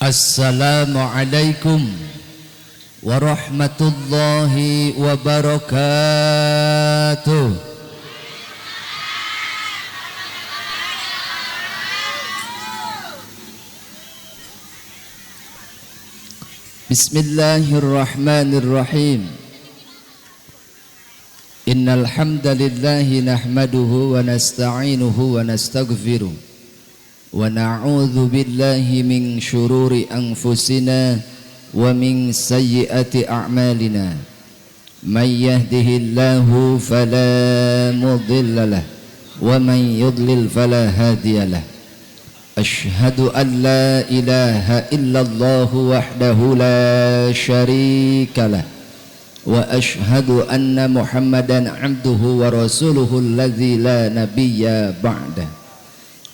Assalamualaikum warahmatullahi wabarakatuh. Bismillahirrahmanirrahim. Innal hamdalillahi nahmaduhu wa nasta'inuhu wa nastaghfiruh wa na'udzu billahi min syururi anfusina wa min sayyiati a'malina. May yahdihillahu fala mudhillalah wa man yudlil fala hadiyalah. Ashhadu an la ilaha illallah wahdahu la syarikalah wa ashhadu anna Muhammadan abduhu wa rasuluhu alladzi la nabiyya ba'dah.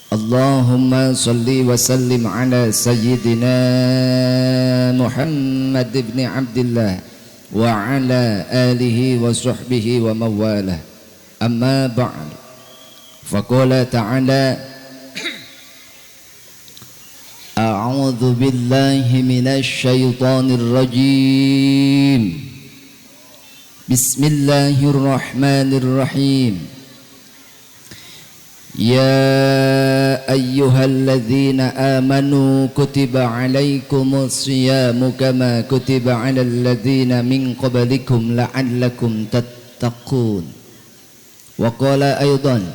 Allahumma salli wa sallim ala sayyidina Muhammad ibn Abdillah wa ala alihi wa sahbihi wa mawalah. Amma ba'd. Faqala ta'ala a'udzu billahi minasy syaithanir rajim. Bismillahirrahmanirrahim. Ya ayyuhalladzina amanu kutiba alaikumus siyamu kama kutiba alal ladzina min qablikum la'allakum tattaqun. Wa qala aydan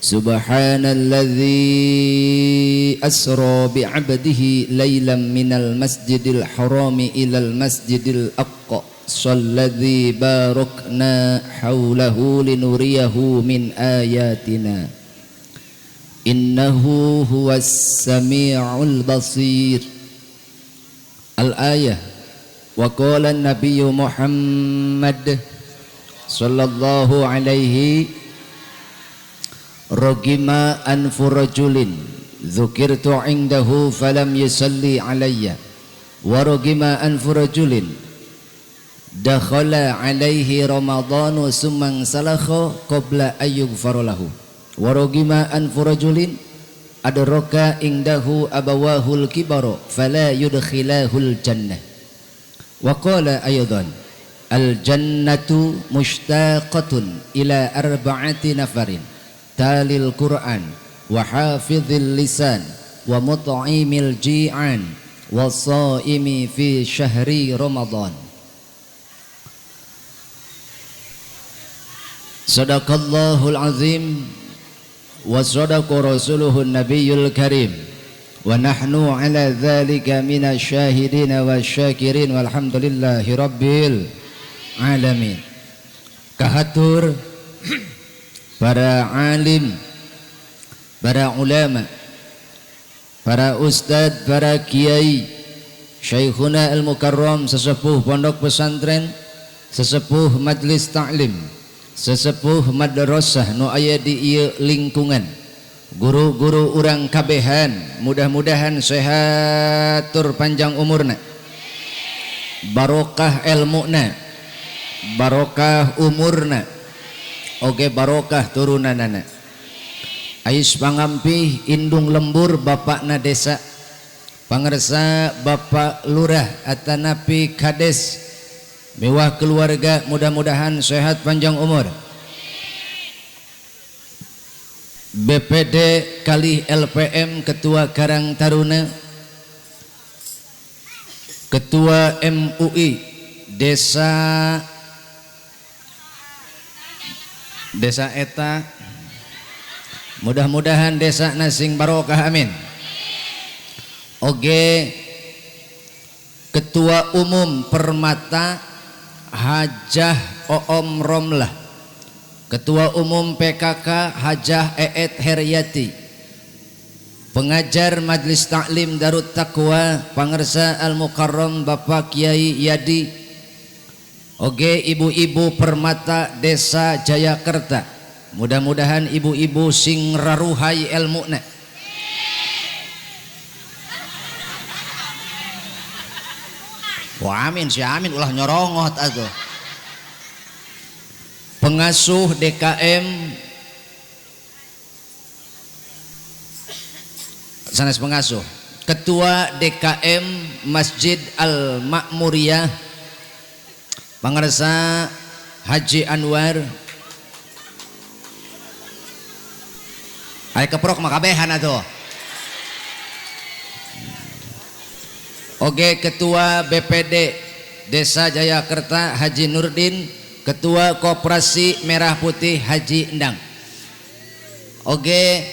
subhanalladzi asra bi'abdihi laylan minal masjidil harami ilal masjidil aqsa alladzi barakna haulahu linuriyahu min ayatina innahu huwas sami'ul basir. Al-ayah. Wa qala an-nabiyyu Muhammad sallallahu alaihi ragima anfu rajulin dzukirtu indahu falam yusalli alayya wa ragima anfu rajulin dakhala alaihi ramadhanu summa salakha qabla ayyughfar lahu wa ragima anfu rajulin adraka indahu abawahul kibara fala yudkhilahul jannah. Wa qala aydan al jannatu mushtaqatun ila arba'ati nafarin talil Qur'an wa hafizil lisan wa mut'imil ji'an wa shaimi fi syahri Ramadan. Sadaqallahul azim wa sadaqa rasuluhun nabiyyul karim wa nahnu ala dhalika minasy syahidin wasyakirin walhamdulillahi rabbil alamin. Kahatur para alim, para ulama, para ustadz, para kiai, syekhuna al-mukarram, sesepuh pondok pesantren, sesepuh majlis ta'lim, sesepuh madrasah nu aya di ieu lingkungan, guru-guru urang kabehan, mudah-mudahan sehat tur panjang umurna, barokah ilmuna, barokah umurna, oge barokah turunanana. Ais pangampih indung lembur bapakna desa, pangersa bapak lurah atanapi kades, mewah keluarga, mudah-mudahan sehat panjang umur. BPD kali LPM ketua Karang Taruna, ketua MUI desa eta, mudah-mudahan desa nasing barokah amin. Oge ketua umum Permata Hajah Oom Romlah, ketua umum PKK Hajah Eet Heryati, pengajar Majlis Taklim Darut Taqwa pangersa Al-Mukarram Bapak Kiai Yadi, oge ibu-ibu Permata Desa Jayakerta, mudah-mudahan ibu-ibu sing raruhai ilmuna. Wah amin si amin ulah nyorongot atuh. Pengasuh DKM sanes pengasuh Ketua DKM Masjid Al Makmuriyah Pangarsa Haji Anwar. Ay keprok makabehan atuh. Oke, Ketua BPD Desa Jayakerta Haji Nurdin, Ketua Koperasi Merah Putih Haji Endang. Oke,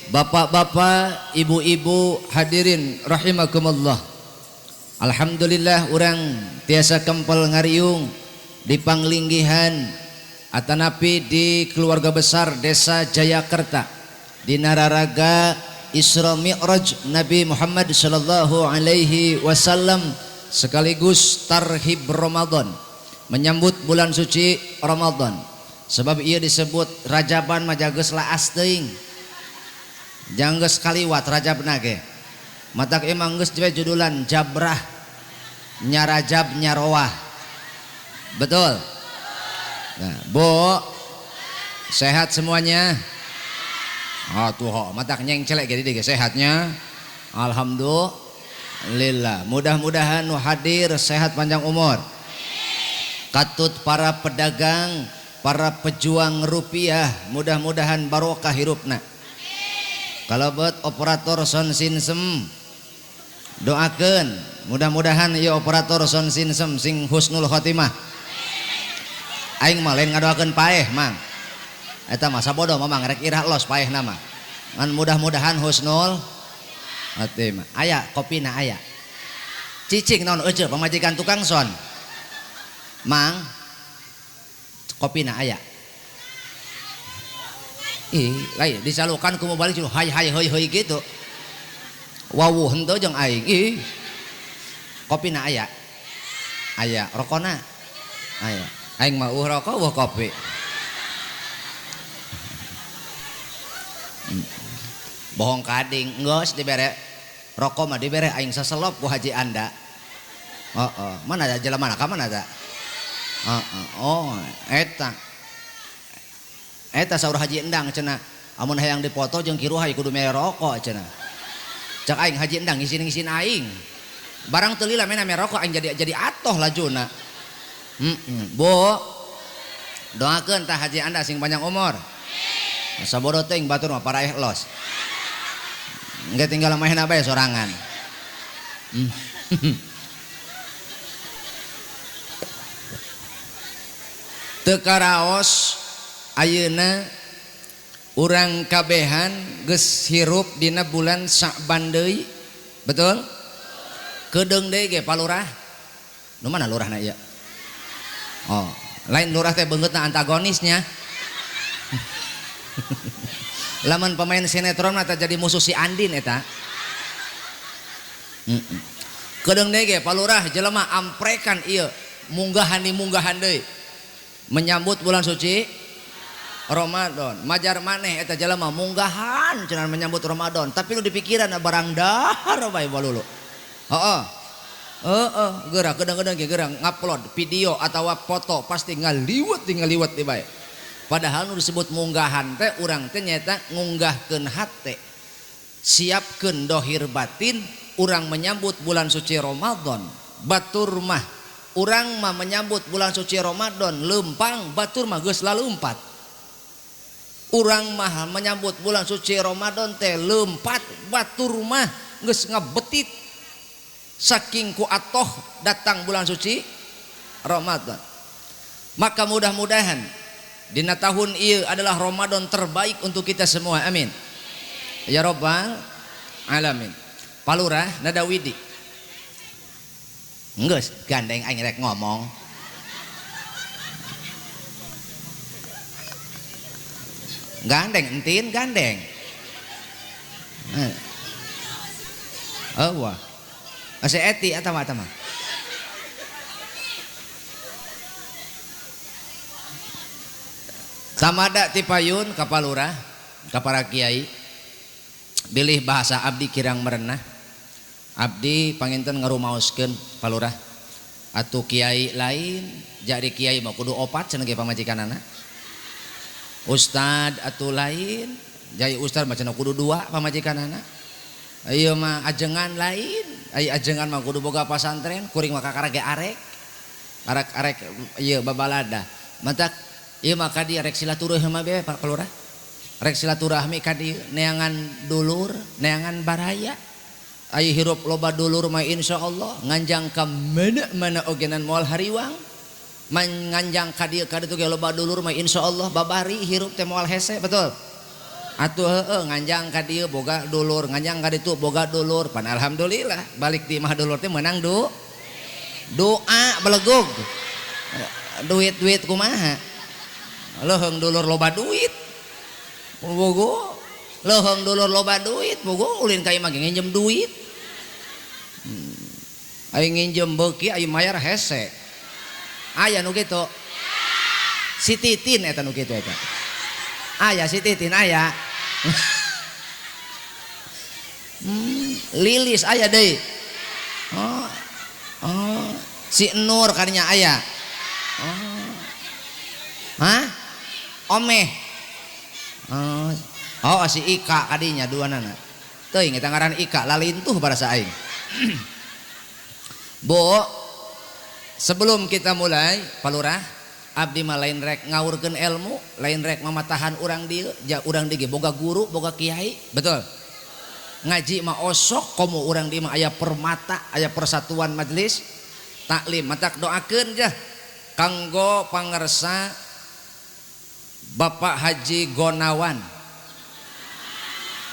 bapak-bapak, ibu-ibu hadirin rahimakumullah. Alhamdulillah urang tiasa kempel ngariung di panglinggihan atanapi di keluarga besar Desa Jayakerta di nararaga Isra Mi'raj Nabi Muhammad sallallahu alaihi wasallam sekaligus tarhib Ramadan, menyambut bulan suci Ramadan. Sebab ia disebut Rajaban majageus laas teuing. Janggeus kaliwat Rajabna ge. Matak emang geus judulan Jabrah nya Rajab nya Rowah. Betul? Nah, Bu, sehat semuanya? Atuh, matak nyeng celek jadi ge sehatnya. Alhamdulillah. Mudah-mudahan nu hadir sehat panjang umur. Katut para pedagang, para pejuang rupiah, mudah-mudahan barokah hirupna. Kalau buat operator sound system doakeun mudah-mudahan ieu operator sound system sing husnul khotimah. Aing mah lain ngadoakeun paeh mang. Eta mah sabodo mamang rek irah los paeh nama. Ngan mudah-mudahan husnul khotimah. Aya kopina aya. Cicing naon euceul pamajikan tukang sound. Mang kopina aya. Lain disalukan ku mau balik cuma hai heuy gitu. Wawuh henteu jeung aing. Kopina aya. Aya, rokona. Aya. Aing mah rokok eueuh kopi. Bohong kading geus dibere. Rokok mah dibere aing saselop ku Haji Anda. Mana ada jelema ka mana ada? Oh, eta saur Haji Endang cenah amun hayang dipoto jeung kiru hay kudu mere rokok cenah. Cak aing Haji Endang ngisin aing. Barang teu lila mena mere rokok aing jadi atoh lajuna. Bu, doakeun tah Haji Anda sing panjang umur. Sabodo teuing batur mah para ikhlas. Engke tinggal mahena bae sorangan. Teu karaos ayeuna urang kabehan geus hirup dina bulan Sa'ban deui. Betul? Kedeung deui ge palurah. Nu mana lurahna ieu? Oh, lain lurah teh beungeutna antagonisnya. Lamun pemain sinetron mah jadi musuh si Andin eta. Kedeung deui ge palurah jelema amprekan ieu munggahan deui menyambut bulan suci Ramadan. Majar maneh eta jelema munggahan cenah menyambut Ramadan, tapi nu dipikiran barang dahar bae balulu. Geura kedeung-kedeung ge geura ngupload video atawa foto pasti ngaliwet di bae. Padahal nu disebut munggahan teh urang teh nyaeta ngunggahkeun hate. Siapkeun dohir batin urang menyambut bulan suci Ramadan. Batur mah urang mah menyambut bulan suci Ramadan lempang, batur mah geus lalumpat. Urang mah menyambut bulan suci Ramadan teh lempat, batur mah geus ngabetit saking ku atoh datang bulan suci Ramadan. Maka mudah-mudahan dina tahun ieu adalah Ramadan terbaik untuk kita semua. Amin ya rabbal alamin. Palurah Nadawidi geus gandeng aing rek ngomong. Gandeng entin gandeng. Wah. Ase eti eta mah. Samada ti payun ka palurah ka para kiai bilih bahasa abdi kirang merenah. Abdi panginten ngarumaoskeun palurah atuh kiai lain jadi kiai mah kudu opat cenah ge pamajikanana. Ustad atuh lain jadi ustad mah cenah kudu dua pamajikanana. Ieu mah ajengan lain, aya ajengan mah kudu boga pasantren, kuring mah kakarage arek ieu babalada. Matak ieu mah ka dieu rek silaturahmi mah bae Pak Lurah. Rek silaturahmi ka dieu neangan dulur, neangan baraya. Aya hirup loba dulur mah insyaallah nganjang ka mana ogenan moal hariwang. Nganjang ka dieu ka ditu ge loba dulur mah insyaallah babari hirup teh moal hese, betul? Atuh heueuh nganjang ka dieu boga dulur, nganjang ka ditu boga dulur. Pan alhamdulillah balik di imah dulur teh meunang doa belegog. Duit kumaha? Leuheung dulur loba duit. Bogo leuheung dulur loba duit, bogo ulin ka imah ge nginjem duit. Aya nginjem beuki aya mayar hese. Aya nu kitu. Si Titin eta nu kitu eta. Aya si Titin aya. Lilis aya deui. Si Nur kadinya aya. Omeh. Si Ika kadinya duanana. Teuing eta ngaran Ika lalintuh barasa aing. Bo, sebelum kita mulai Pak Lurah, abdi mah lain rek ngawurkeun ilmu, lain rek mamatahan urang dieu, urang dieu boga guru, boga kiai, betul? Ngaji mah osok komo urang dieu mah aya permata, aya persatuan majelis taklim. Matak doakeun jah kanggo pangarsa Bapak Haji Gonawan.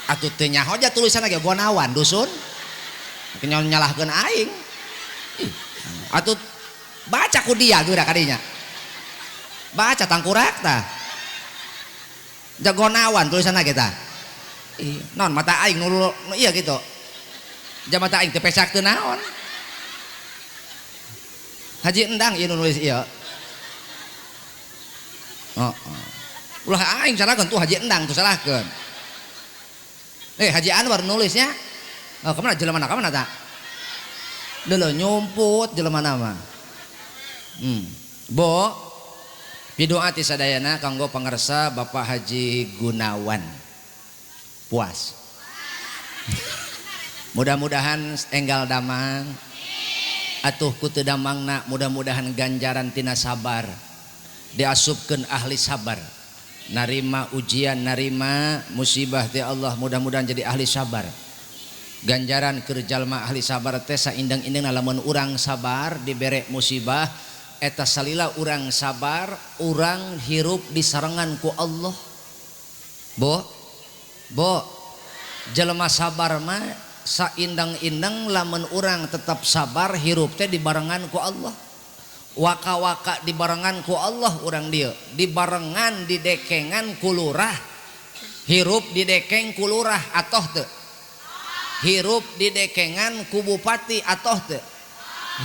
Atuh teu nyaho aja tulisan ge Gonawan dusun. Nyalahkeun aing. Atuh baca ku dia geura kadinya. Baca tangkurak tah. Jagonawan tulisanna kita. Non mata aing nu iya gitu. Ja mata aing teh pesak teu naon. Haji Endang ieu nulis ieu. Ulah aing salahkeun tuh Haji Endang tuh salahkeun. Haji Anwar nulisnya. Kemana jelemana ka mana tah? Deuleul nyumput jelemana mah. Bo pidoa ti sadayana kanggo pangarsa Bapak Haji Gunawan. Puas. Mudah-mudahan enggal damang. Atuh ku teu damangna mudah-mudahan ganjaran tina sabar. Diasupkeun ahli sabar. Narima ujian, narima musibah ti Allah, mudah-mudahan jadi ahli sabar. Ganjaran keur jalma ahli sabar teh saindeng-indengna lamun urang sabar dibere musibah eta salila urang sabar, urang hirup disarengan ku Allah. Bo jelema sabar mah saindeng-indeng lamun urang tetap sabar hirup teh dibarengan ku Allah. Waka-waka dibarengan ku Allah urang dieu, dibarengan didekengan ku lurah. Hirup didekeng ku lurah atoh teu? Hirup didekengan ku bupati atoh teu?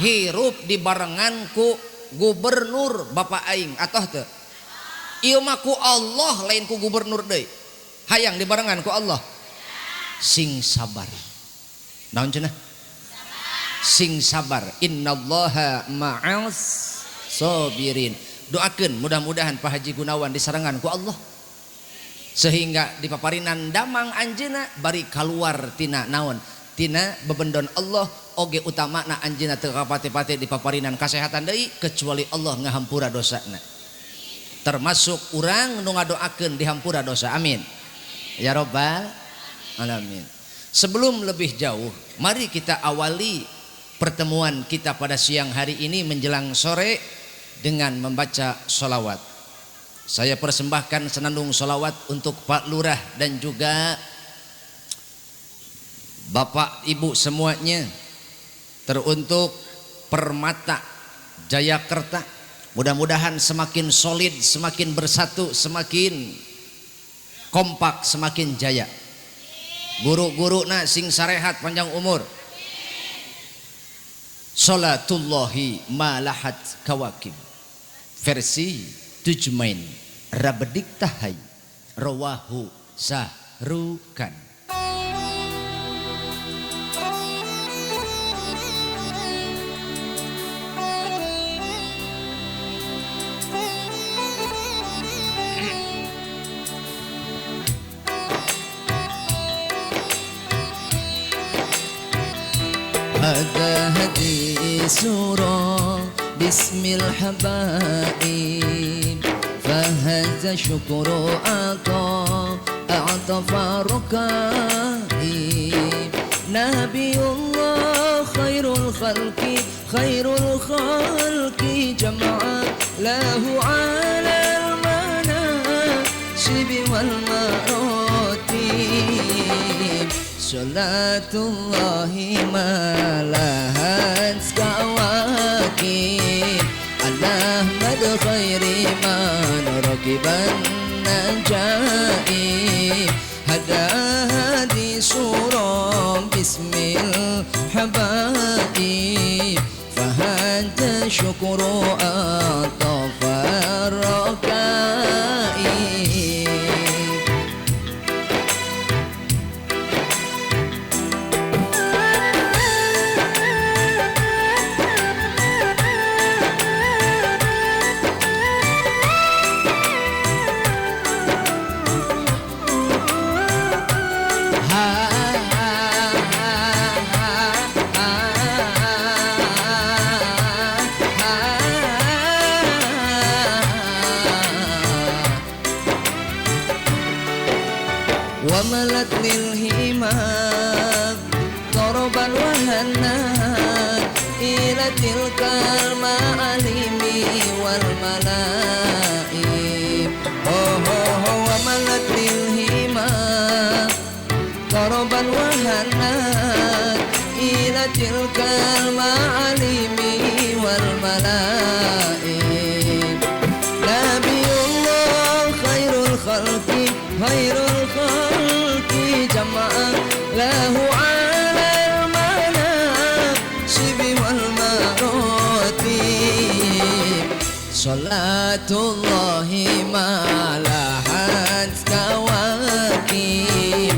Hirup dibarengan ku gubernur Bapak aing atoh teu? Ieu mah ku Allah lain ku gubernur deui. Hayang dibarengan ku Allah. Sing sabar. Naon cenah? Sing sabar. Innallaha ma'as sabirin. Doakeun mudah-mudahan Pak Haji Gunawan disarengan ku Allah. Sehingga di paparinan damang anjeuna bari kaluar tina naon? Tina bebendon Allah oge utamana anjeuna teu kapate-pate di paparinan kasehatan deui kecuali Allah ngahampura dosana. Termasuk urang nu ngadoakeun dihampura dosa. Amin. Ya Rabbal alamin. Sebelum lebih jauh, mari kita awali pertemuan kita pada siang hari ini menjelang sore dengan membaca sholawat. Saya persembahkan senandung sholawat untuk Pak Lurah dan juga Bapak Ibu semuanya, teruntuk Permata Jayakarta. Mudah-mudahan semakin solid, semakin bersatu, semakin kompak, semakin jaya. Guru-guru na sing sarehat panjang umur. Salatullahi malahat kawakib versi Tujmain Rabedik Tahai Rawahu Sahrukan. هذه سورة باسم الحبائب فهذا شكر أعطى ركائب نبي الله خير الخلق جمعا له على المناصب والمراتب صلاة الله ما لها كواكب على أحمد خير من ركب النجائب هدي سورة باسم الحبائب فهذا شكر أطف الركائب وملت للهمام ضربا وهنات إلى تلك المعالم والملائم وملت للهمام ضربا وهنات إلى تلك المعالم والملائم نبي الله خير الخلق جمعا له على المناصب والمراتب صلاة الله ما لحت كواكب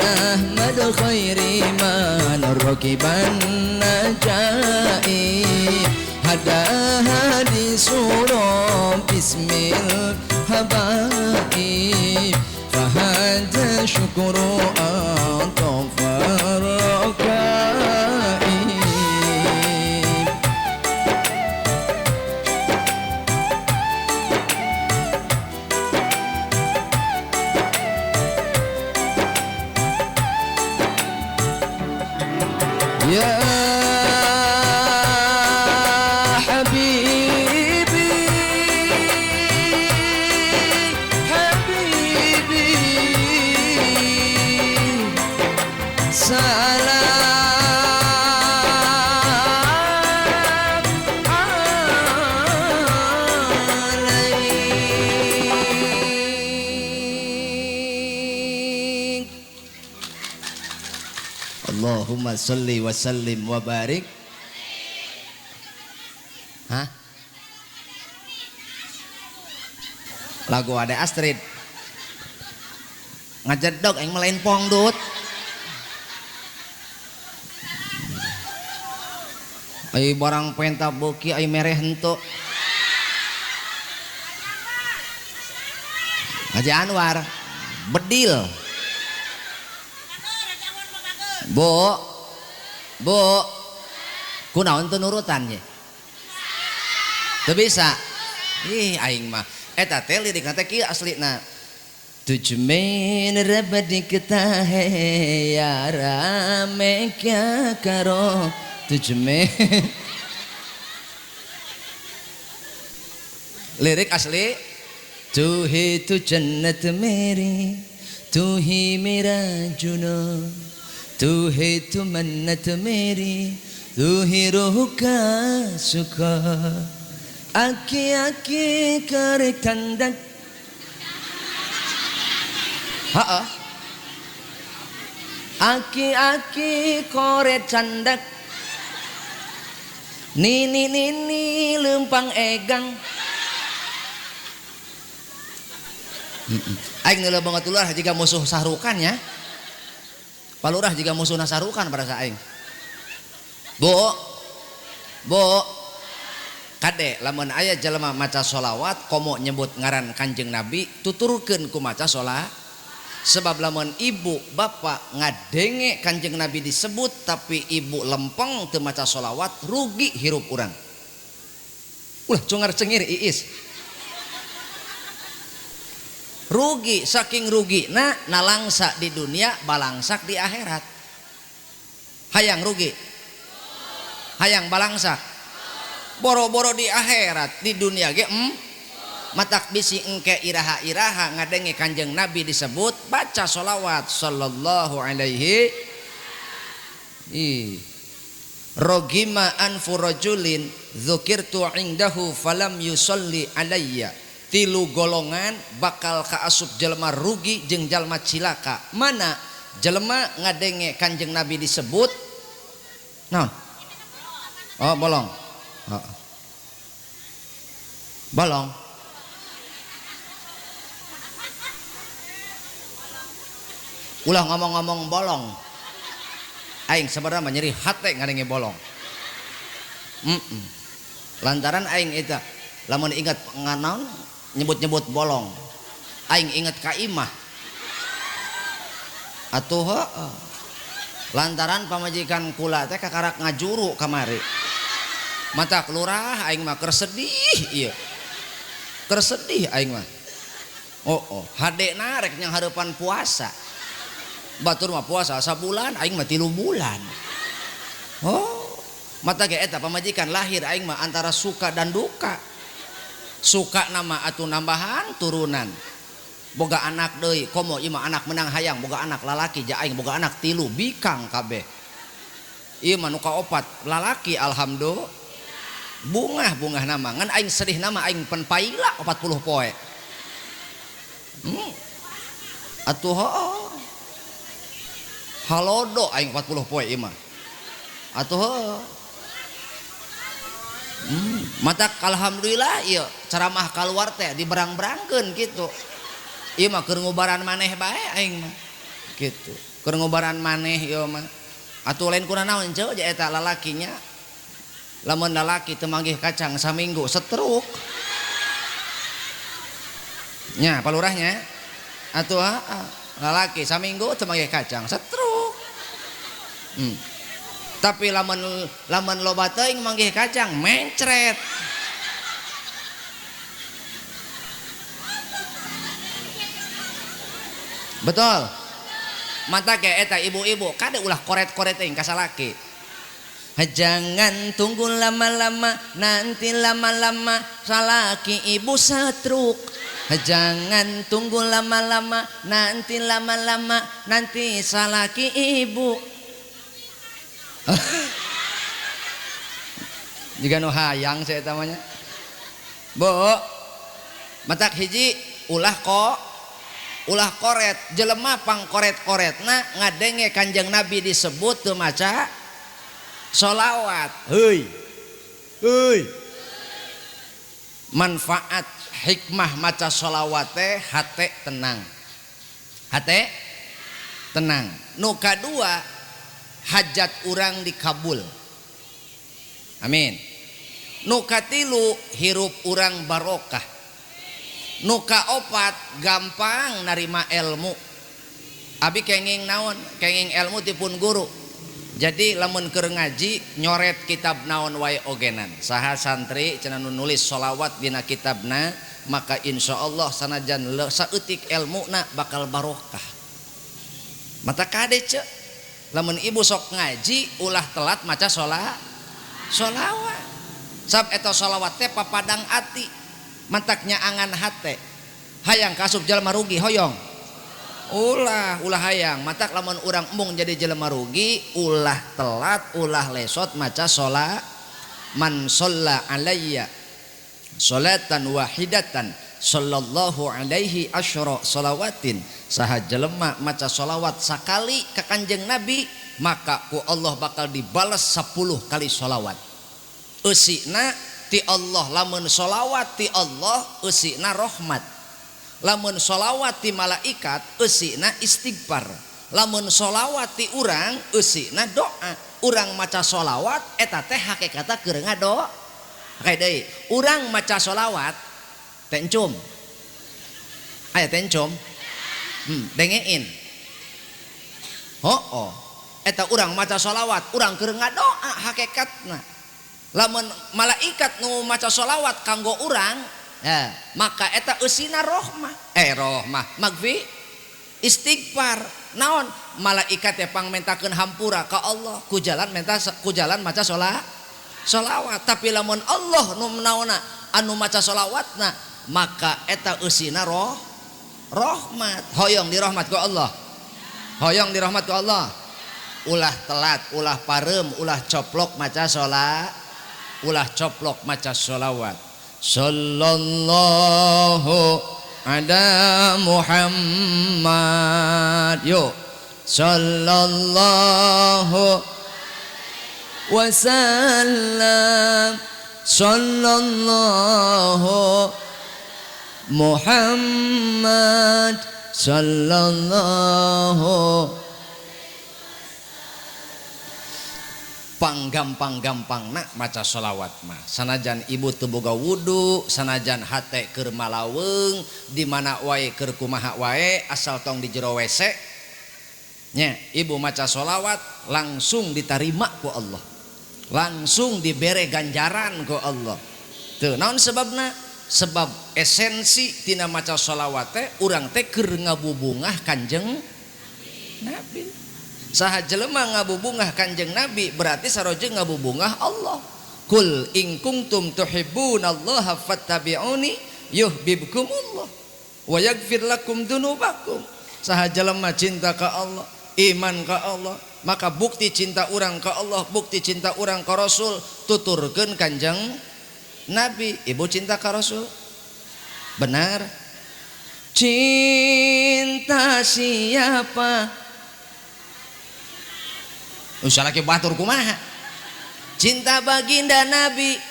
أحمد خير من ركب النجائب هدي سورة باسم الحبائب فهذا شكر أطف الركائب يا Allahumma salli wa sallim wa barik. Hah? Lagu ada Astrid ngajedog yang melain pongdut. Ay barang penta boki ay mereh hento. Haji Anwar bedil. Bu kunaon teu nurutannya teu bisa ih aing mah eta teh lirikna teh kieu aslina tujhme rabadi ketahe ya rame kya karo tujhme lirik asli tu hi tu jannat meri tu hi mera juno तू है तू मन्नत मेरी तू ही रूह का सुखा आँखें आँखें करे ठंडक हाँ आँखें आँखें करे ठंडक nini nini lempang egang aing neuleuh banget ulah jika musuh sahrukan ya palurah jika musuh nasarukan pada saing. Bu kade lamun aya jalema maca sholawat komo nyebut ngaran Kanjeng Nabi tuturkeun ku maca Sebab lamun ibu bapak ngadenge Kanjeng Nabi disebut tapi ibu lempeng teu maca sholawat, rugi hirup urang. Ulah cungar cengir iis. Rugi, saking rugi nalangsa di dunia balangsak di akhirat. Hayang rugi, hayang balangsak, boro-boro di akhirat, di dunia ge matak bisi engke iraha-iraha ngadenge Kanjeng Nabi disebut baca sholawat sallallahu alaihi rogima anfu rajulin dzukirtu indahu falam yusolli alayya. Tilu golongan bakal kaasup jelema rugi jeung jalma cilaka. Mana jelema ngadenge Kanjeng Nabi disebut naon? Oh bolong. Bolong. Ulah ngomong-ngomong bolong. Aing sebenarnya nyeri hate ngadenge bolong. Lantaran aing eta lamun ingat nganaon nyebut-nyebut bolong, aing inget ka imah atuh lantaran pamajikan kula teh kakarak ngajuru kamari mata kelurah aing mah keur sedih ieu keur sedih aing mah hadena rek nyang hareupan puasa batur mah puasa sabulan aing mah 3 bulan mata ge eta pamajikan lahir aing mah antara suka dan duka. Suka nama atuh nambahan turunan boga anak deui komo ieu mah anak menang hayang boga anak lalaki ja aing boga anak 3 bikang kabeh ieu mah nu kaopat lalaki alhamdulillah bungah nama ngan aing sedih nama aing pen paila 40 poe atuh halodo aing 40 poe ieu mah atuh matak alhamdulillah iya ceramah keluar teh diberang-berangkeun gitu ieu mah keur ngubaran maneh bae aing mah gitu keur ngubaran maneh ieu mah atuh lain kuna naon ceu ja eta lalakinya lamun lalaki teu manggih kacang saminggu setruk nya palurahnya atuh lalaki saminggu teu manggih kacang setruk tapi lamun loba teuing manggih kacang mencret betul mata ke eta ibu-ibu kade ulah koret-koret teuing ka salaki jangan tunggu lama-lama nanti lama-lama salaki ibu setruk jangan tunggu lama-lama nanti lama-lama nanti salaki ibu jika nu hayang saya tamanya bo matak hiji ulah koret jelema pang koret-koretna ngadenge Kanjeng Nabi disebut teu maca sholawat heuy manfaat hikmah maca sholawat teh hate tenang nu kadua hajat urang dikabul amin nu katilu hirup urang barokah nu kaopat gampang narima ilmu abi kenging naon kenging ilmu tipun guru jadi lamun keur ngaji nyoret kitab naon wae ogenan saha santri cenah nulis sholawat dina kitabna maka insyaallah sanajan saeutik ilmuna bakal barokah mata kade ce lamun ibu sok ngaji ulah telat maca sholawat sab eta sholawat teh papadang ati mantaknya angan hate hayang kasup jelema rugi hoyong ulah hayang matak lamun urang embung jadi jelema rugi ulah telat ulah lesot maca sholawat man shalla alayya sholatan wahidatan sallallahu alaihi asyra shalawatin saha jelema maca sholawat sakali ka Kanjeng Nabi maka ku Allah bakal dibalas 10 kali sholawat eusina ti Allah lamun sholawat ti Allah eusina rahmat lamun sholawat ti malaikat eusina istighfar lamun sholawat ti urang eusina doa urang maca sholawat eta teh hakikatna keur ngadoa kayak deui urang maca sholawat tencum aya tencum dengein. Oh eta urang maca sholawat urang keur ngadoa hakikatna. Lamun malaikat nu maca sholawat kanggo urang ya, maka eta eusina rohmah magfi istighfar. Naon malaikat teh pangmentakeun hampura ka Allah ku jalan maca sholawat. Tapi lamun Allah nu naonna anu maca sholawatna maka eta eusina rahmat. Hoyong dirahmat ku Allah, hoyong dirahmat ku Allah. Ulah telat, ulah parem, ulah coplok maca sholawat. Sallallahu ala Muhammad. Yuk. Sallallahu wasallam. Sallallahu Muhammad. Sallallahu panggampang nak maca sholawat mah sanajan ibu teu boga wudu, sanajan hate keur malaweng, di mana wae keur kumaha wae asal tong di jero WC nya ibu maca sholawat langsung diterima ku Allah, langsung dibere ganjaran ku Allah. Teu naon sebabna? Sebab esensi tina maca sholawat teh urang teh keur ngabubungah Kanjeng Nabi. Saha jelema ngabubungah Kanjeng Nabi berarti saroje ngabubungah Allah. Kul in kuntum tuhibbunallaha fattabi'uni yuhibbukumullah wa yaghfir lakum dzunubakum. Saha jelema cinta ka Allah, iman ka Allah, maka bukti cinta urang ka Allah, bukti cinta urang ka Rasul tuturkeun Kanjeng Nabi. Ibu cinta ka Rasul? Benar. Cinta siapa? Usah lagi batur kumaha. Cinta baginda Nabi.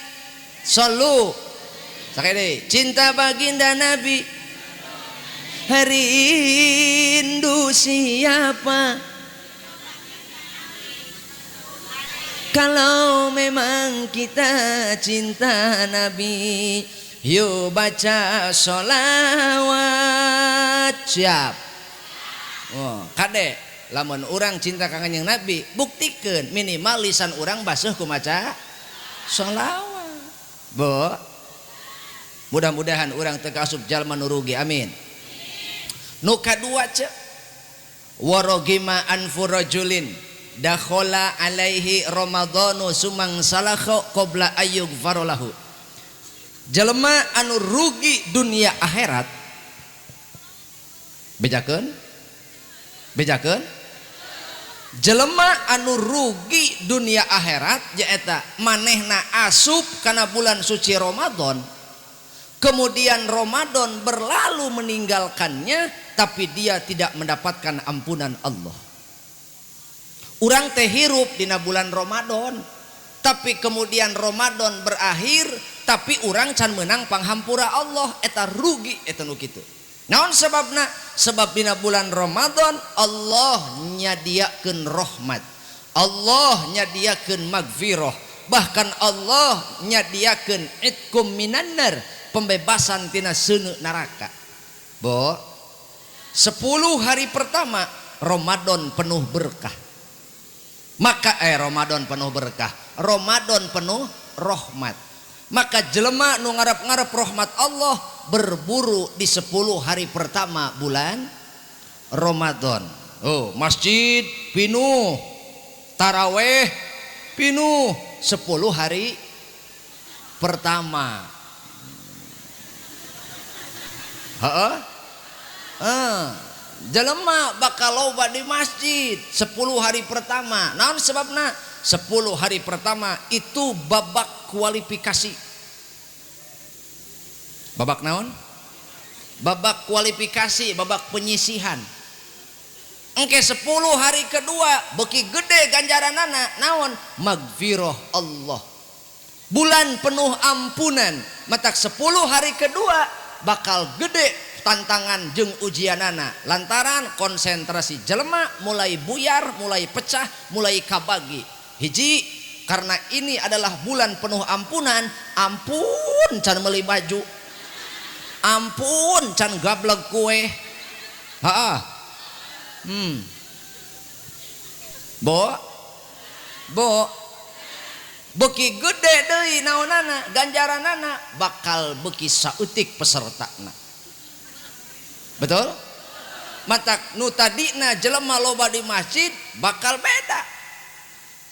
Sallu. Sakede. Cinta baginda Nabi. Rindu siapa? Kalau memang kita cinta Nabi, yuk baca sholawat. Siap. Oh, kade. Lamun urang cinta ka Kanjeng Nabi buktikeun minimal lisan urang basuh ku maca sholawat. Bo mudah-mudahan urang teu kaasup jalma nu rugi, amin. Nu kadua ce warogima anfu rajulin dakhala alaihi ramadhanu sumang salakha qabla ayyug farolahu. Jelema anu rugi dunia akhirat bejakeun jelema anu rugi dunia akhirat nyaeta manehna asup kana bulan suci Ramadan, kemudian Ramadan berlalu meninggalkannya, tapi dia tidak mendapatkan ampunan Allah. Urang teh hirup dina bulan Ramadan, tapi kemudian Ramadan berakhir, tapi urang can menang panghampura Allah, eta rugi eta nu kitu. Naon sebabna? Sebab dina bulan Ramadan Allah nyadiakeun rahmat, Allah nyadiakeun magfirah, bahkan Allah nyadiakeun itkum minannar, pembebasan tina seuneu neraka. Bo 10 hari pertama Ramadan penuh berkah. Maka Ramadan penuh berkah, Ramadan penuh rahmat. Maka jelema nu ngarep-ngarep rahmat Allah berburu di 10 hari pertama bulan Ramadan. Oh, masjid pinuh, taraweh pinuh 10 hari pertama. Jelema bakal loba di masjid 10 hari pertama. Naon sebabna? 10 hari pertama itu babak kualifikasi. Babak naon? Babak kualifikasi, babak penyisihan. Engke 10 hari kedua beki gede ganjaranana naon? Magfirah Allah. Bulan penuh ampunan. Matak 10 hari kedua bakal gede tantangan jeung ujianana lantaran konsentrasi jelema mulai buyar, mulai pecah, mulai kabagi. Hiji, karena ini adalah bulan penuh ampunan, ampun can meuli baju, ampun can gablek kue, Heeh. Bo beki gede deui naonana ganjaranana bakal beki saeutik pesertana. Betul? Matak nu tadina jelema loba di masjid bakal beda.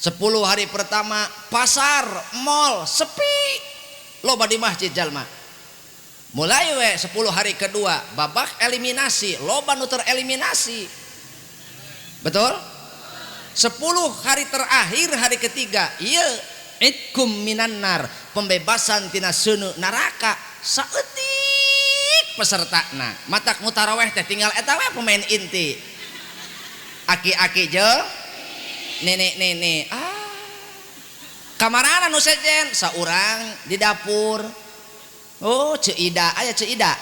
10 hari pertama pasar, mall sepi, loba di masjid jalma. Mulai we 10 hari kedua babak eliminasi, loba nu tereliminasi. Betul? 10 hari terakhir hari ketiga ieu idkum minan nar, pembebasan tina seuneu neraka saeutik pesertana. Matak nu taraweh teh tinggal eta we pemain inti. Aki-aki jeung nenek-nenek. Kamarana nu sejen saurang di dapur. Oh, Ceuida, aya Ceuida.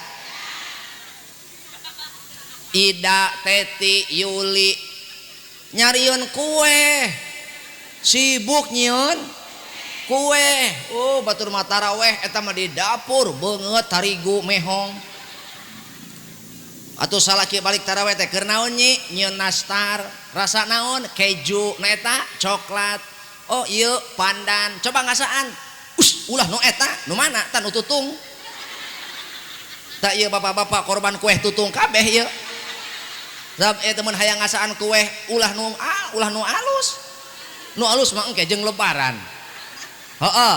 Ida, Teti, Yuli nyariun kue. Sibuk nyieun kue. Oh, batur mah taraweh eta mah di dapur beungeut tarigu mehong. Atuh salaki balik taraweh teh keur naon nyi? Nyieun nastar. Rasa naon? Keju, na eta coklat. Oh, ieu pandan. Coba ngasaan. Ulah nu eta, nu mana? Tah nu tutung. Tak ieu bapak-bapak korban kue tutung kabeh ieu. Sabab temen hayang ngasaan kue ulah nu alus. Nu alus mah engke jeung lebaran. Heeh.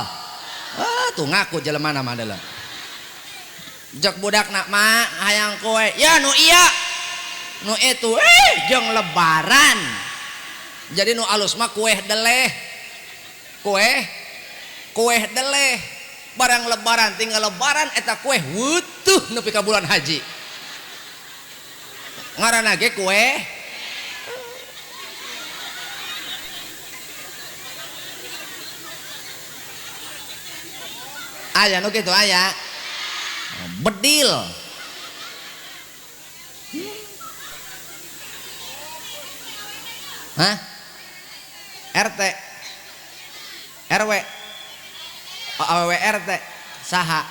Tuh ngaku jelemana mah adalah. Jak budakna mak hayang kue. Ya nu iya. Nu itu jeung lebaran. Jadi nu alus mah kue deleh. Kue deleh. Barang lebaran tinggal lebaran eta kue wutuh nepi ka bulan haji. Ngaranna ge kue aya nu kitu aya bedil. Hah? RT RW AWW RT saha?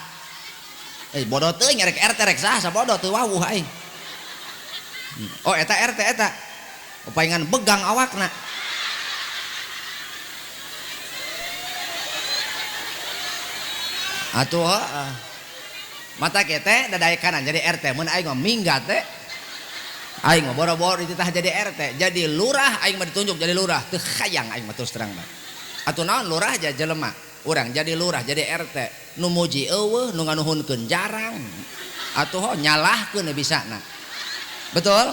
Bodoh teuing rek RT rek saha bodoh teu wawuh aing. Oh eta RT eta. Paingan begang awakna. Atuh mata kete dadaya kanan jadi RT mun aing mah minggat teh. Aing mah boro-boro dititah jadi RT, jadi lurah aing mah ditunjuk jadi lurah. Teu hayang aing mah terus terang mah. Atuh naon lurah aja jelema. Urang jadi lurah jadi RT nu muji eueuh nu nganuhunkeun jarang atuh nyalahkeun bisana. Betul?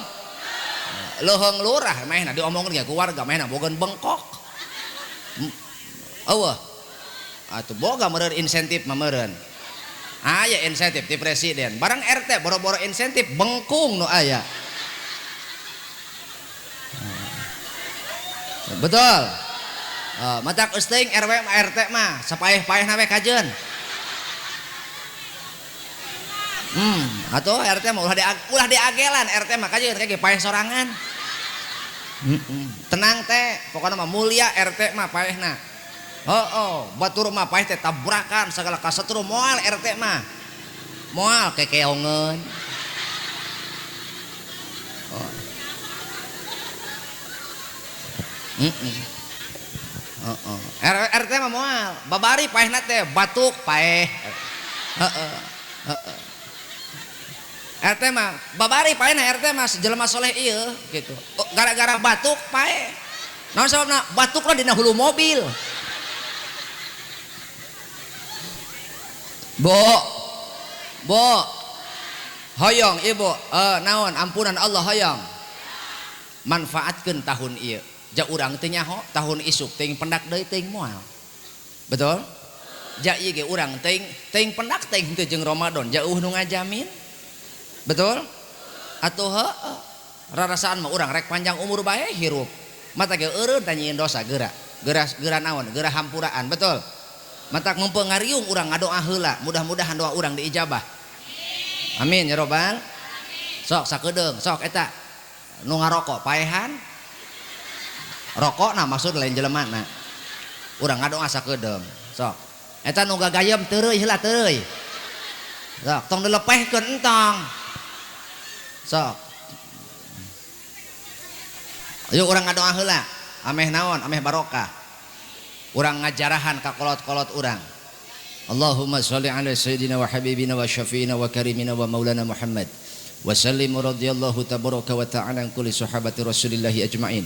Leuheung lurah mehna diomongkeun ge ku warga mehna bogan bengkok. Eueuh. Atuh boga meureun insentif mah meureun. Aya insentif ti presiden. Barang RT boro-boro insentif bengkung nu aya. Betul? Matak usting RW RT mah sapaeh-paehna we kajeun. Atuh RT mah ulah diagelan RT mah kajeun kage paeh sorangan. Tenang teh, pokona mah mulia RT mah paehna. Batur mah paeh teh tabrakan sagala kasatru moal RT mah. Moal kekeongeun. RT mah moal babari paehna teh batuk paeh. RT mah babari paehna RT mah jelema soleh ieu gitu. Gara-gara batuk paeh. Naon sababna? Batuk lah dina hulu mobil. Bo hoyong ibu naon ampunan Allah hoyong manfaatkeun tahun ieu. Ja urang teh nyaho tahun isuk teuing pendak deui teuing moal. Betul? Ja ieu ge urang teuing pendak teuing henteu jeung Ramadan, jauh nu ngajamin. Betul? Atuh heueuh. Rarasaan mah urang rek panjang umur bae hirup. Mata ge eureun tah nyieun dosa geura naon? Geura hampuraan, betul? Matak mempengaruung urang ngadoa heula, mudah-mudahan doa urang diijabah. Amin ya robbal. Sok sakedeung, sok eta nu ngarokok paehan. Rokok nah maksud lain jelema na urang ngadoa sakedeung sok eta nu gagayem teureui heula teureui sok tong dilepehkeun entong sok Ayo urang ngadoa heula ameh naon ameh barokah urang ngajarahan ka kolot-kolot urang. Allahumma sholli ala sayyidina wa habibina wa syafiina wa karimina wa maulana Muhammad wa sallim radhiyallahu tabaraka wa ta'ala an kulli sahabati rasulillahi ajma'in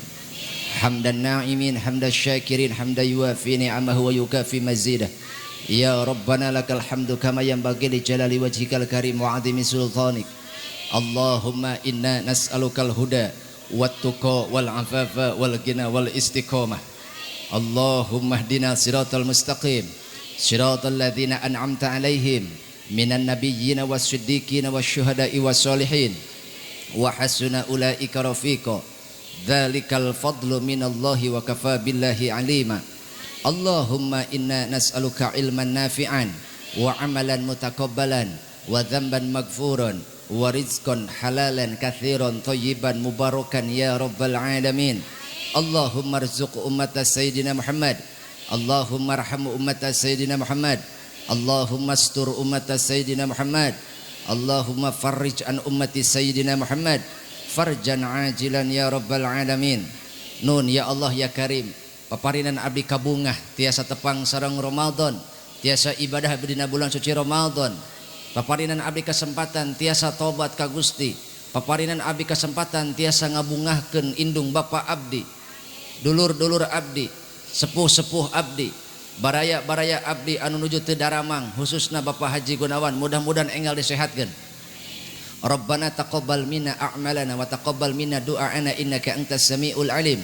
hamdan na'imin hamdan syakirin hamdan yuwafi ni'amahu wa yukafi mazidah. Ya Rabbana lakal hamdu kama yanbaghi li jalali wajhikal karim wa 'azimi sultanik. Allahumma inna nas'alukal huda wat tuqa wal afafa wal ghina wal istiqamah. Allahumma hdina siratal mustaqim siratal ladzina an'amta 'alaihim minan nabiyyin was-siddiqin wasyuhada'i was-solihin wa hasuna ulaika rafiqa. Dzalikal fadlu minallahi wa kafa billahi 'alima. Allahumma inna nas'aluka ilman nafi'an wa amalan mutakabbalan wa dhanban maghfuran wa rizqan halalan katsiran thayyiban mubarakan ya rabbal alamin. Allahumma arzuq ummata sayyidina Muhammad. Allahumma arham ummata sayyidina Muhammad. Allahumma astur ummata sayyidina Muhammad. Allahumma farrij an ummati sayyidina Muhammad farjan ajilan ya rabbal alamin. Nun ya Allah ya Karim paparinan abdi kabungah tiasa tepang sareng Ramadan tiasa ibadah abdi dina bulan suci Ramadan. Paparinan abdi kesempatan tiasa tobat ka Gusti. Paparinan abdi kesempatan tiasa ngabungahkeun indung bapa abdi, dulur-dulur abdi, sepuh-sepuh abdi, baraya-baraya abdi anu nuju teu daramang khususna Bapak Haji Gunawan mudah-mudahan enggal disehatkeun. Rabbana taqabbal minna a'malana wa taqabbal minna du'aana innaka antas samiul alim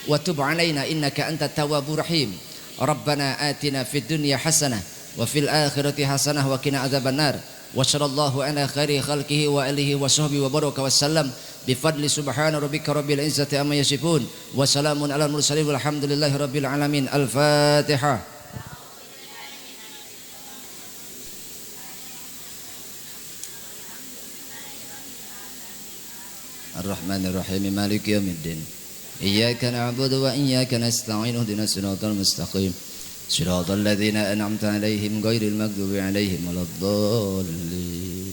wa tub 'alaina innaka antat tawwabur rahim. Rabbana atina fid dunya hasanah wa fil akhirati hasanah wa qina adzabannar. Wa sallallahu ala khairi khalqihi wa alihi wa sahbihi wa baraka wasallam bi fadli subhana rabbika rabbil izzati amma yasifun wa salamun alal mursalin walhamdulillahi rabbil alamin. Al-Fatihah. Ar-Rahmanir Rahim Maliki yaumiddin. Iyyaka na'budu wa iyyaka nasta'in ihdinas siratal mustaqim siratal ladzina an'amta 'alaihim ghairil maghdubi 'alaihim waladdallin.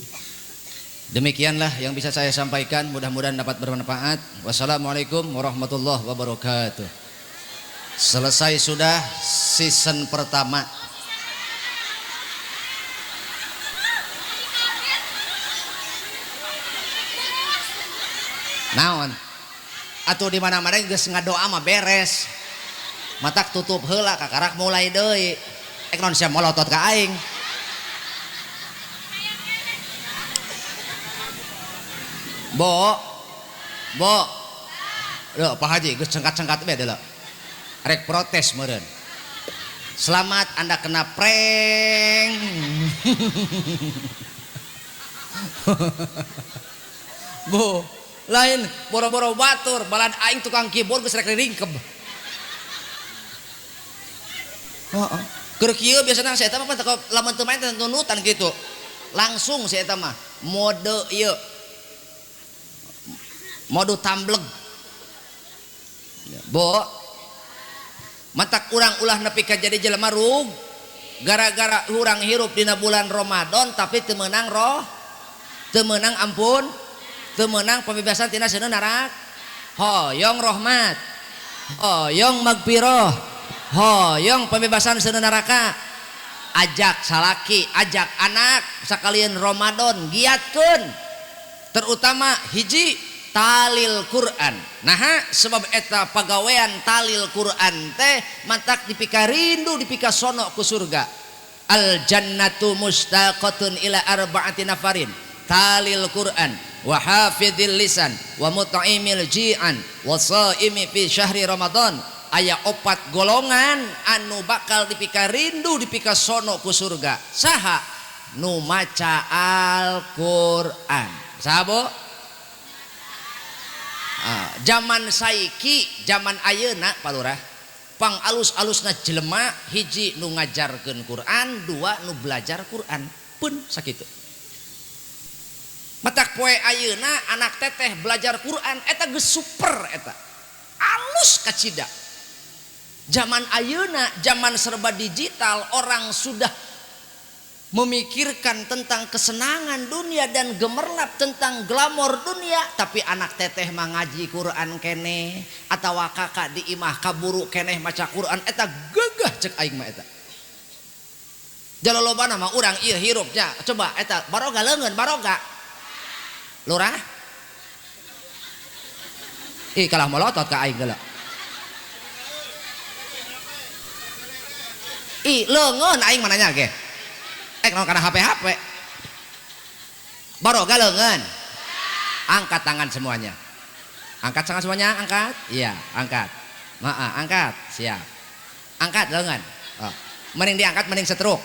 Demikianlah yang bisa saya sampaikan, mudah-mudahan dapat bermanfaat. Wassalamualaikum warahmatullahi wabarakatuh. Selesai sudah season pertama. Naon? Atuh di mana-mana geus ngadoa mah beres. Matak tutup heula kakarak mulai deui. Naon sia molotot ka aing. Bo. Loh, Pak Haji geus cengkat-cengkat we deula. Rek protes meureun. Selamat Anda kena prank. Bo lain boro-boro batur balad aing tukang keyboard geus rek ringkeb. Heeh. Keur kieu biasana saya eta mah lamun teu main tunutan kitu. Langsung saya eta mah mode ieu. Mode tambleg. Bo. Matak urang ulah nepi ka jadi jelema rug. Gara-gara urang hirup dina bulan Ramadan tapi teu meunang roh. Teu meunang ampun. Temenang pembebasan tina seuneu narak. Hoyong rahmat. Hoyong magfiroh. Hoyong pembebasan seuneu neraka. Ajak salaki, ajak anak sakalian Ramadan giatkeun. Terutama hiji talil Quran. Naha sebab eta pagawean talil Quran teh mantak dipika rindu dipika sono ku surga. Al jannatu mustaqatun ila arba'ati nafarin. Talil Quran wa hafidhil lisan wa mut'imil ji'an wa shaimi fi syahri Ramadan. Aya 4 golongan anu bakal dipika rindu dipika sono ku surga. Saha? Nu maca Al-Qur'an. Saha? Zaman saiki, zaman ayeuna Pak Lurah, pang alus-alusna jelema hiji nu ngajarkeun Quran, 2 nu belajar Quran. Pun sakitu. Matak poe ayeuna anak teteh belajar Quran eta geus super eta. Alus kacida. Zaman ayeuna zaman serba digital orang sudah memikirkan tentang kesenangan dunia dan gemerlap tentang glamor dunia, tapi anak teteh mah ngaji Quran keneh atawa kakak di imah kaburu keneh maca Quran eta gegah cek aing mah eta. Jalolobana mah urang ieu hirupnya coba eta baroga leungeun baroga lurah ih kalah melotot ka aing geula ih leungeun aing mah nanya ge naon kana HP baroga leungeun angkat tangan semuanya angkat iya angkat angkat siap angkat leungeun oh. Mending diangkat mending setruk